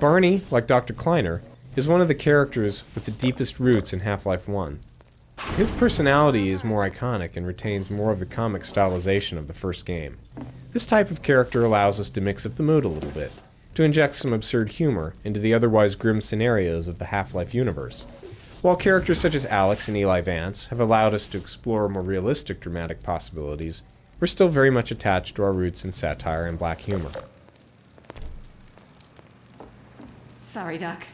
Barney, like Dr. Kleiner, is one of the characters with the deepest roots in Half-Life 1. His personality is more iconic and retains more of the comic stylization of the first game. This type of character allows us to mix up the mood a little bit, to inject some absurd humor into the otherwise grim scenarios of the Half-Life universe, while characters such as Alyx and Eli Vance have allowed us to explore more realistic dramatic possibilities. We're still very much attached to our roots in satire and black humor. Sorry, Doc.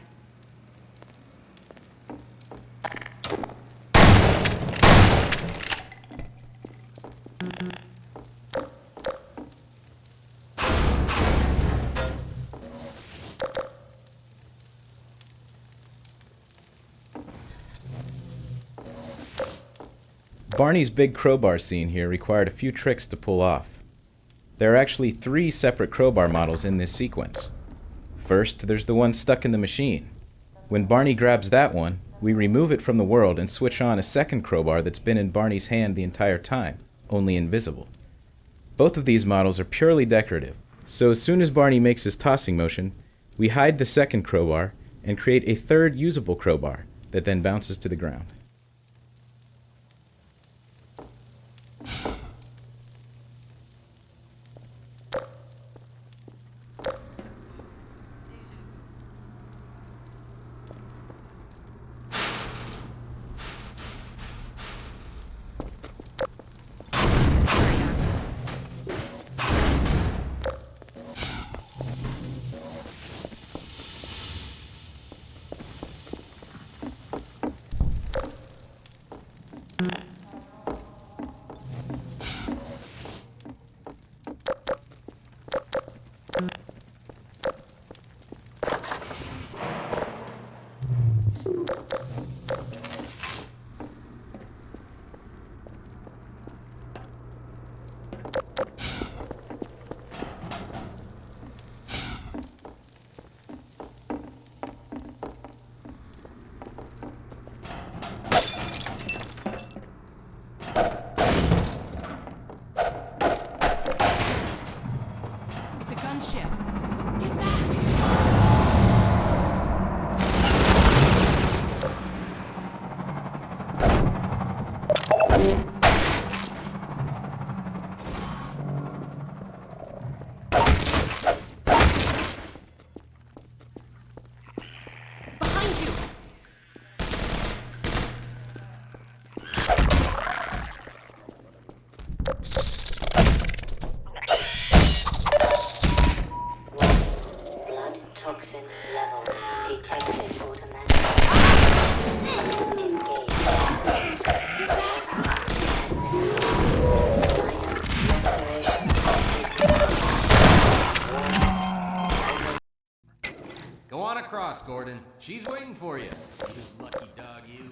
Barney's big crowbar scene here required a few tricks to pull off. There are actually 3 separate crowbar models in this sequence. First, there's the one stuck in the machine. When Barney grabs that one, we remove it from the world and switch on a second crowbar that's been in Barney's hand the entire time, only invisible. Both of these models are purely decorative, so as soon as Barney makes his tossing motion, we hide the second crowbar and create a third usable crowbar that then bounces to the ground. It's a gunship. Behind you! Blood toxin levels detected automatically. Go on across, Gordon. She's waiting for you. You lucky dog, you.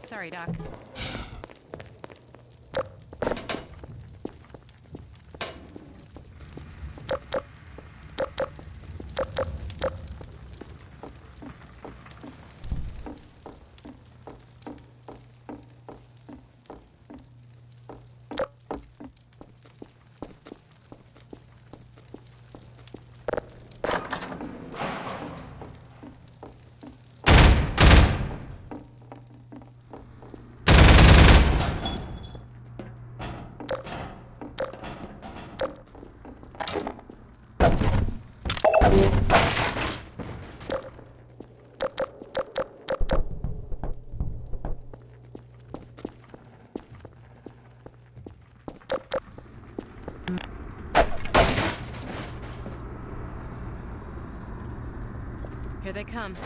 Sorry, Doc. Here they come.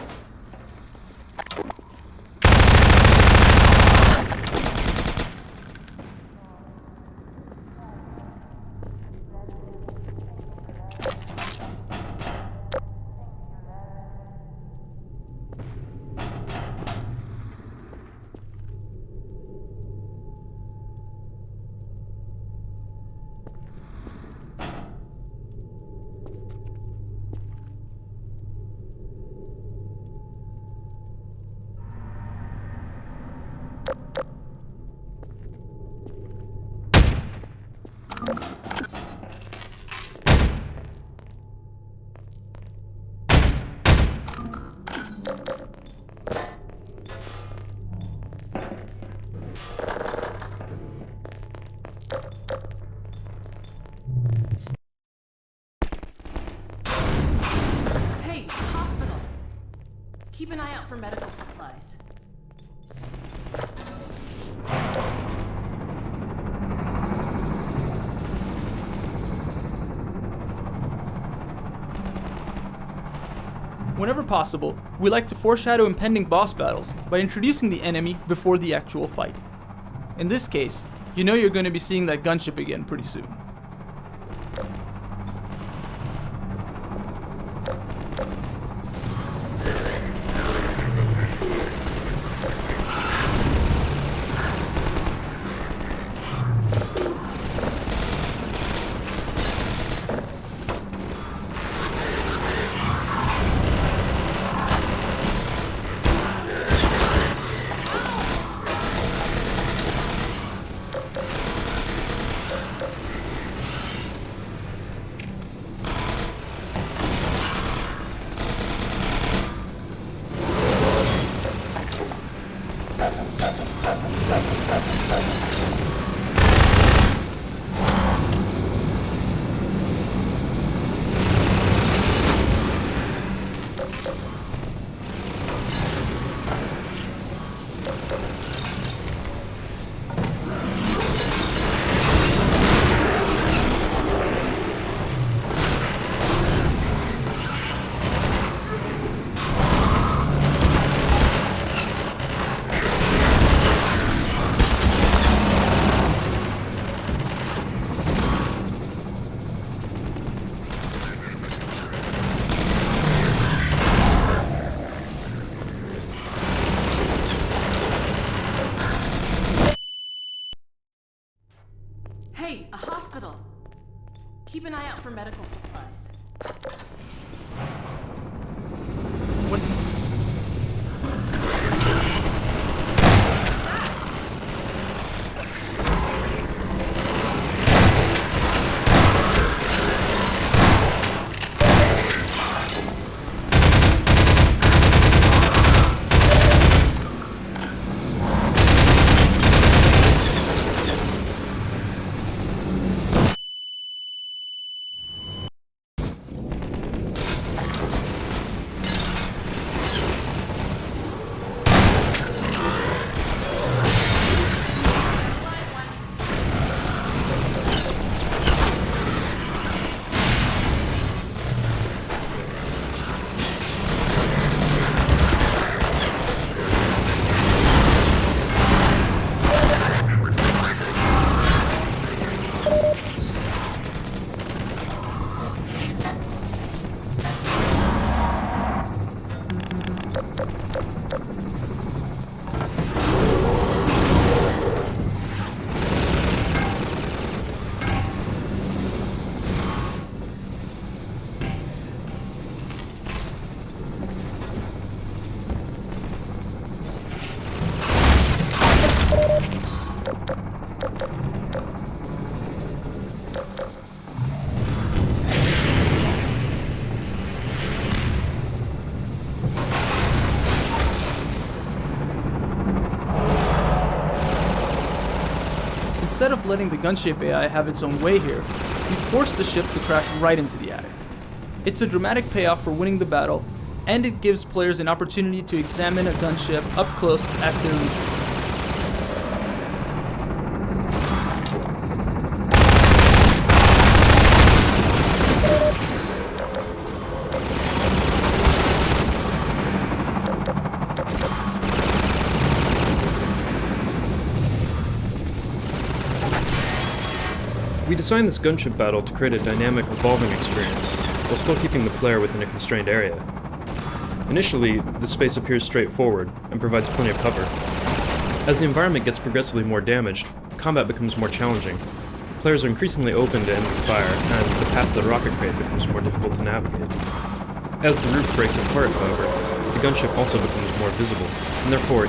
Hey, hospital. Keep an eye out for medical supplies. Whenever possible, we like to foreshadow impending boss battles by introducing the enemy before the actual fight. In this case, you know you're going to be seeing that gunship again pretty soon. Hey, a hospital. Keep an eye out for medical supplies. Instead of letting the gunship AI have its own way here, we forced the ship to crash right into the attic. It's a dramatic payoff for winning the battle, and it gives players an opportunity to examine a gunship up close at their leisure. We designed this gunship battle to create a dynamic, evolving experience, while still keeping the player within a constrained area. Initially, the space appears straightforward and provides plenty of cover. As the environment gets progressively more damaged, combat becomes more challenging. Players are increasingly open to enemy fire, and the path to the rocket crate becomes more difficult to navigate. As the roof breaks apart, however, the gunship also becomes more visible, and therefore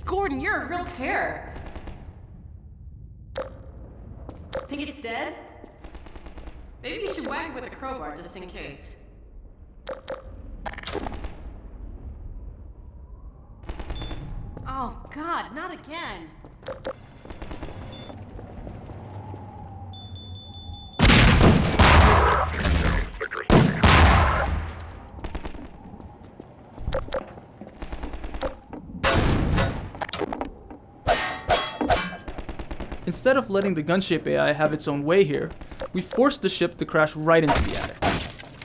Gordon, you're a real terror. Think it's dead? Maybe you should whack it with a crowbar just in case. Oh God, not again. Instead of letting the gunship AI have its own way here, we forced the ship to crash right into the attic.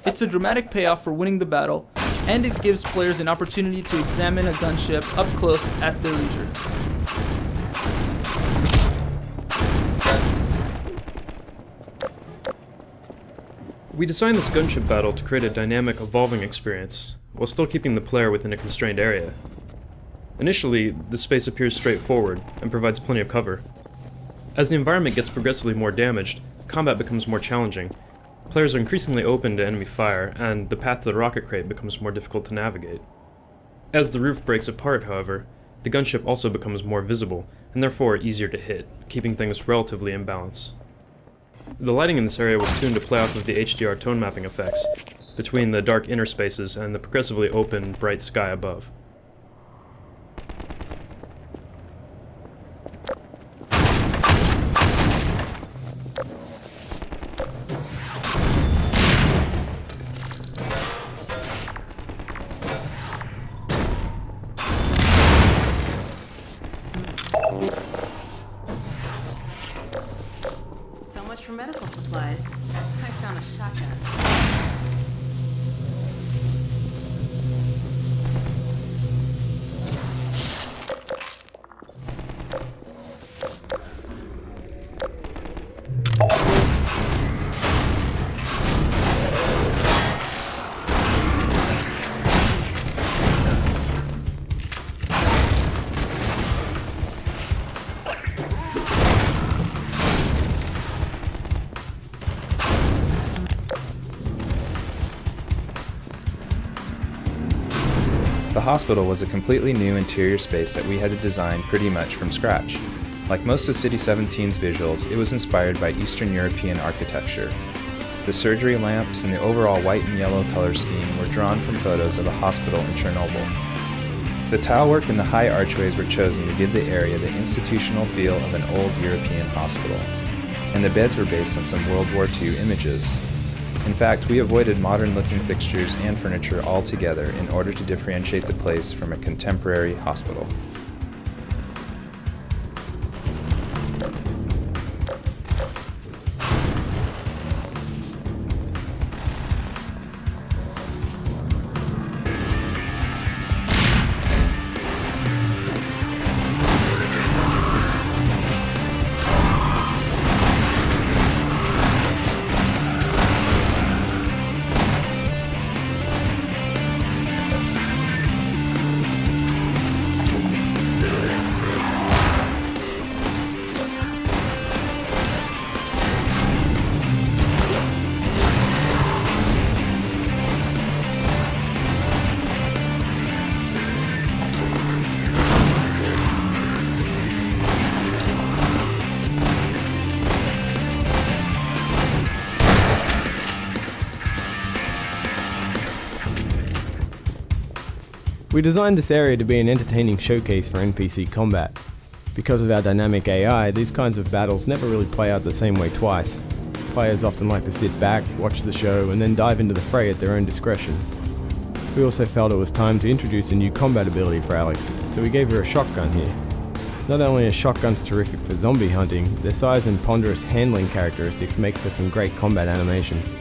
It's a dramatic payoff for winning the battle, and it gives players an opportunity to examine a gunship up close at their leisure. We designed this gunship battle to create a dynamic, evolving experience, while still keeping the player within a constrained area. Initially, the space appears straightforward and provides plenty of cover. As the environment gets progressively more damaged, combat becomes more challenging. Players are increasingly open to enemy fire, and the path to the rocket crate becomes more difficult to navigate. As the roof breaks apart, however, the gunship also becomes more visible, and therefore easier to hit, keeping things relatively in balance. The lighting in this area was tuned to play off of the HDR tone mapping effects between the dark inner spaces and the progressively open, bright sky above. So much for medical supplies. I found a shotgun. The hospital was a completely new interior space that we had to design pretty much from scratch. Like most of City 17's visuals, it was inspired by Eastern European architecture. The surgery lamps and the overall white and yellow color scheme were drawn from photos of a hospital in Chernobyl. The tile work and the high archways were chosen to give the area the institutional feel of an old European hospital, and the beds were based on some World War II images. In fact, we avoided modern-looking fixtures and furniture altogether in order to differentiate the place from a contemporary hospital. We designed this area to be an entertaining showcase for NPC combat. Because of our dynamic AI, these kinds of battles never really play out the same way twice. Players often like to sit back, watch the show, and then dive into the fray at their own discretion. We also felt it was time to introduce a new combat ability for Alyx, so we gave her a shotgun here. Not only are shotguns terrific for zombie hunting, their size and ponderous handling characteristics make for some great combat animations.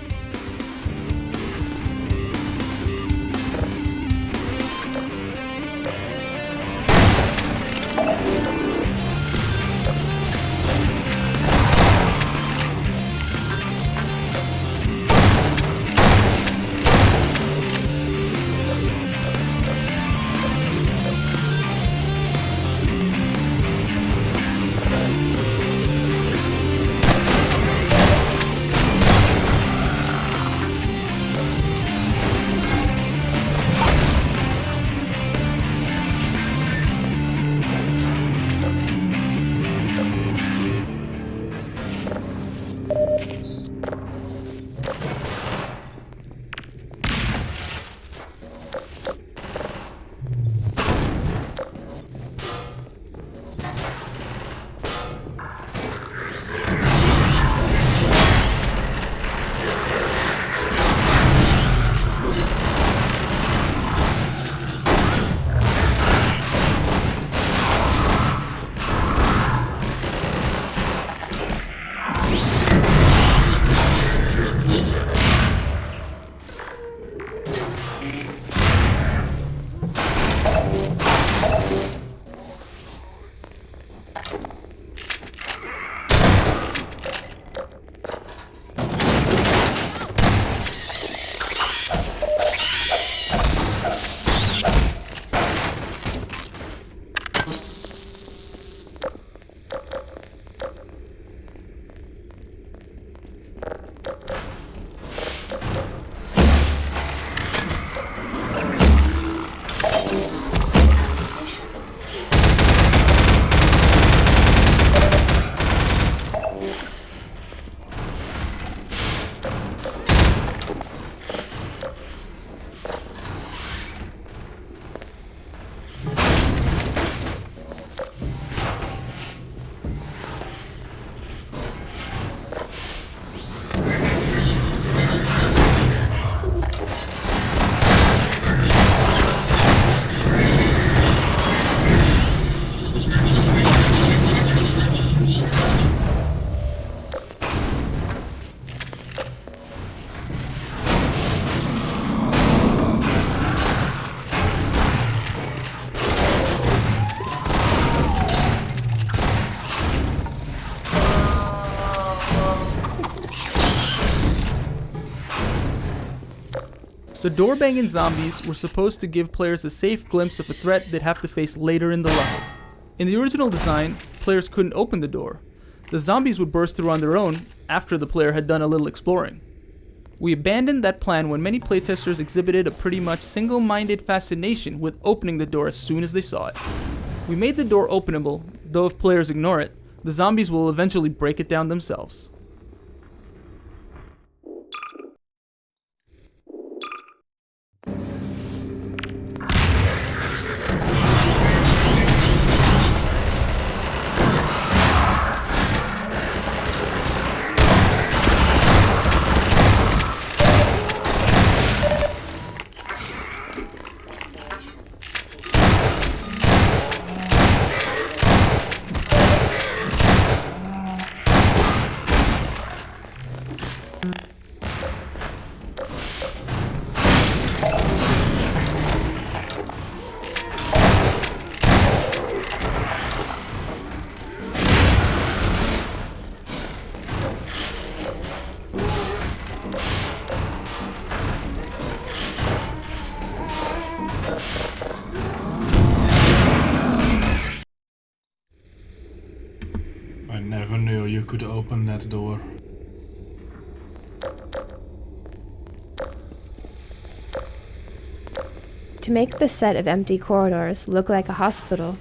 The door-banging zombies were supposed to give players a safe glimpse of a threat they'd have to face later in the level. In the original design, players couldn't open the door. The zombies would burst through on their own after the player had done a little exploring. We abandoned that plan when many playtesters exhibited a pretty much single-minded fascination with opening the door as soon as they saw it. We made the door openable, though if players ignore it, the zombies will eventually break it down themselves. I never knew you could open that door. To make the set of empty corridors look like a hospital,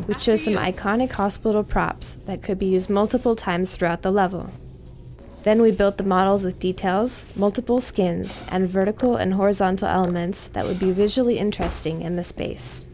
we chose some iconic hospital props that could be used multiple times throughout the level. Then we built the models with details, multiple skins, and vertical and horizontal elements that would be visually interesting in the space.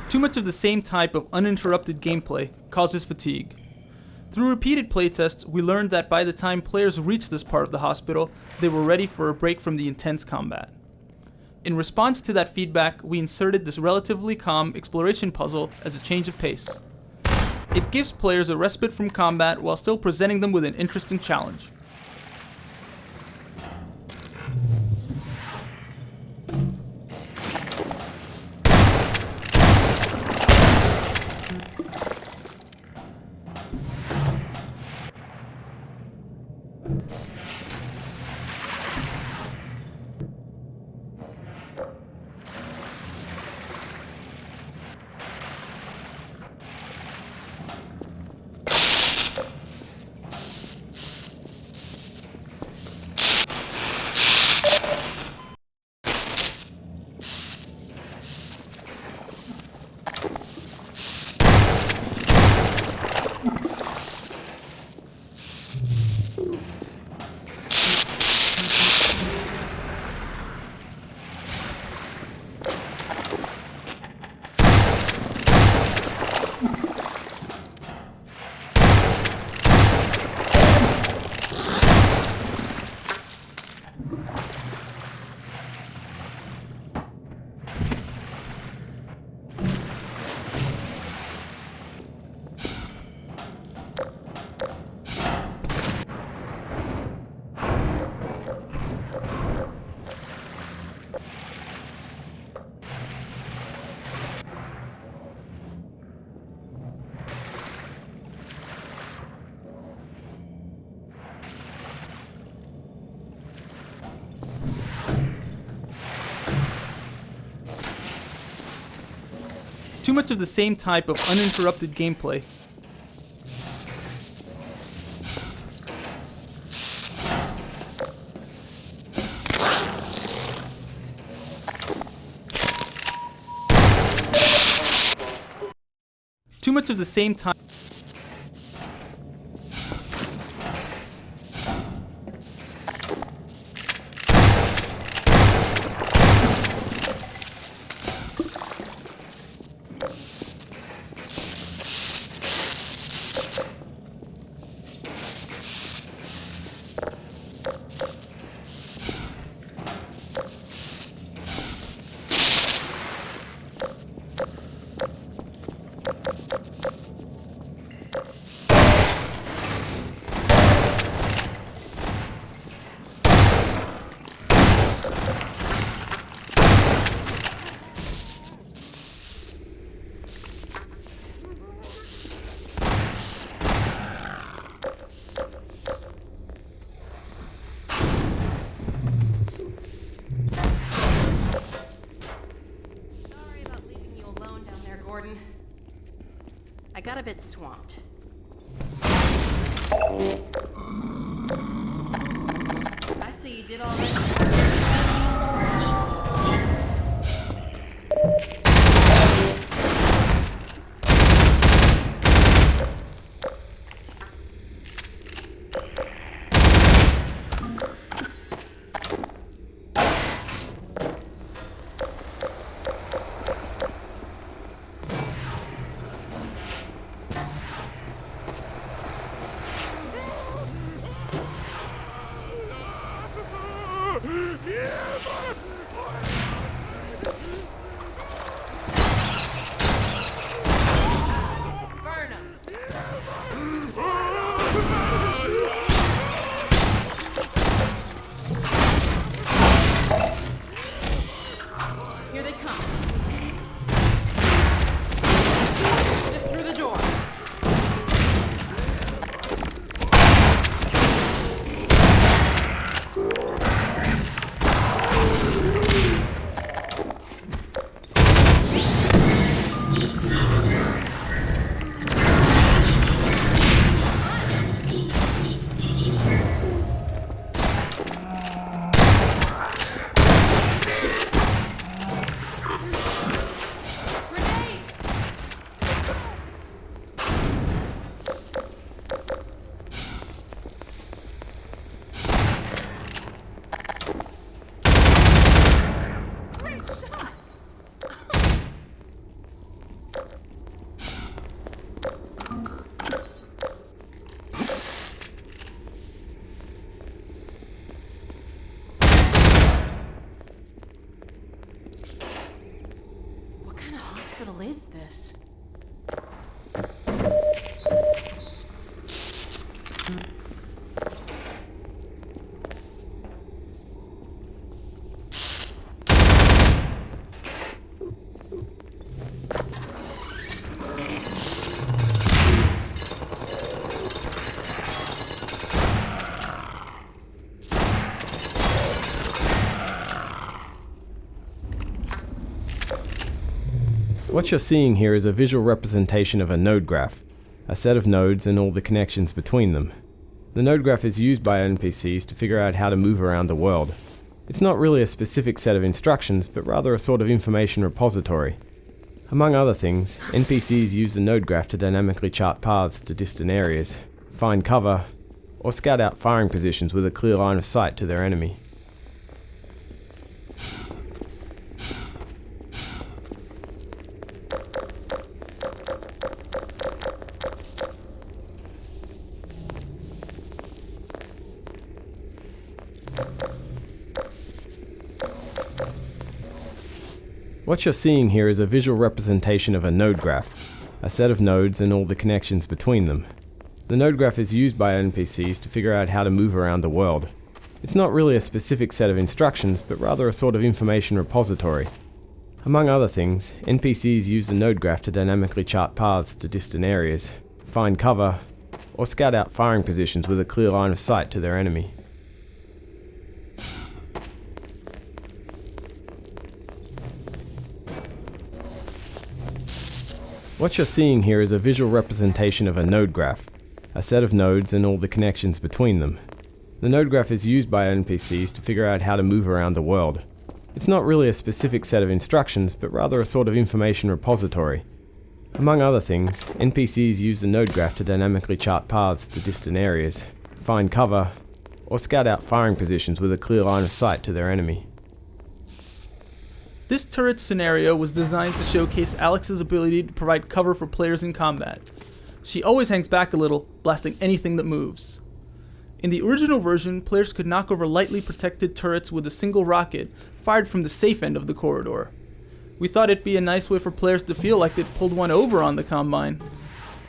Too much of the same type of uninterrupted gameplay causes fatigue. Through repeated playtests, we learned that by the time players reached this part of the hospital, they were ready for a break from the intense combat. In response to that feedback, we inserted this relatively calm exploration puzzle as a change of pace. It gives players a respite from combat while still presenting them with an interesting challenge. Too much of the same type of uninterrupted gameplay. Too much of the same time. I got a bit swamped. I see you did all right. Here they come. Through the door. What is this? What you're seeing here is a visual representation of a node graph, a set of nodes and all the connections between them. The node graph is used by NPCs to figure out how to move around the world. It's not really a specific set of instructions, but rather a sort of information repository. Among other things, NPCs use the node graph to dynamically chart paths to distant areas, find cover, or scout out firing positions with a clear line of sight to their enemy. What you're seeing here is a visual representation of a node graph, a set of nodes and all the connections between them. The node graph is used by NPCs to figure out how to move around the world. It's not really a specific set of instructions, but rather a sort of information repository. Among other things, NPCs use the node graph to dynamically chart paths to distant areas, find cover, or scout out firing positions with a clear line of sight to their enemy. What you're seeing here is a visual representation of a node graph, a set of nodes and all the connections between them. The node graph is used by NPCs to figure out how to move around the world. It's not really a specific set of instructions, but rather a sort of information repository. Among other things, NPCs use the node graph to dynamically chart paths to distant areas, find cover, or scout out firing positions with a clear line of sight to their enemy. This turret scenario was designed to showcase Alyx's ability to provide cover for players in combat. She always hangs back a little, blasting anything that moves. In the original version, players could knock over lightly protected turrets with a single rocket, fired from the safe end of the corridor. We thought it'd be a nice way for players to feel like they'd pulled one over on the Combine.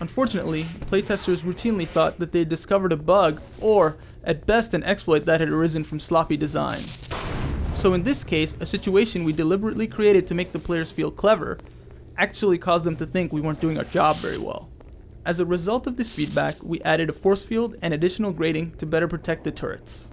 Unfortunately, playtesters routinely thought that they'd discovered a bug, or, at best, an exploit that had arisen from sloppy design. So in this case, a situation we deliberately created to make the players feel clever actually caused them to think we weren't doing our job very well. As a result of this feedback, we added a force field and additional grading to better protect the turrets.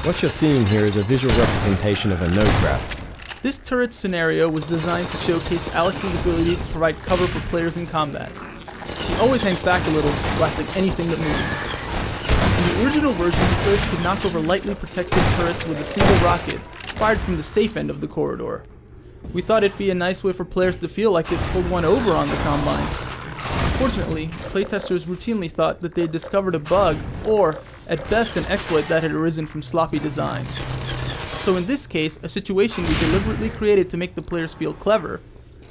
What you're seeing here is a visual representation of a node graph. This turret scenario was designed to showcase Alyx's ability to provide cover for players in combat. She always hangs back a little, blasting anything that moves. In the original version, players could knock over lightly protected turrets with a single rocket, fired from the safe end of the corridor. We thought it'd be a nice way for players to feel like they'd pulled one over on the Combine. Unfortunately, playtesters routinely thought that they'd discovered a bug, or, at best, an exploit that had arisen from sloppy design. So in this case, a situation we deliberately created to make the players feel clever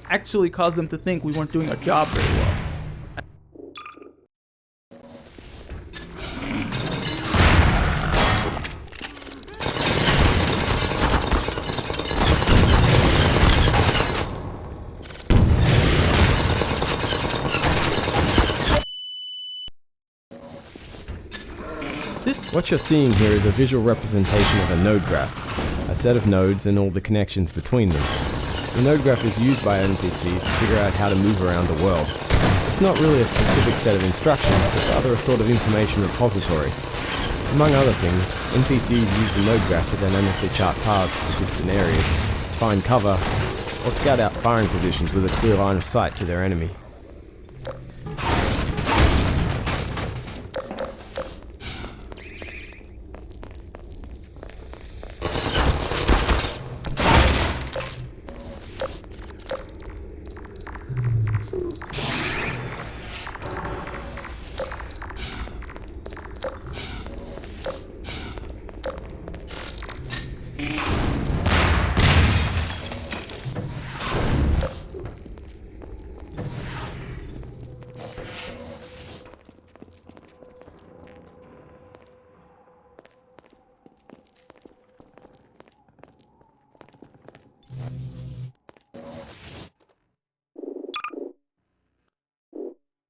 actually caused them to think we weren't doing our job very well. What you're seeing here is a visual representation of a node graph, a set of nodes and all the connections between them. The node graph is used by NPCs to figure out how to move around the world. It's not really a specific set of instructions, but rather a sort of information repository. Among other things, NPCs use the node graph to dynamically chart paths to distant areas, find cover, or scout out firing positions with a clear line of sight to their enemy.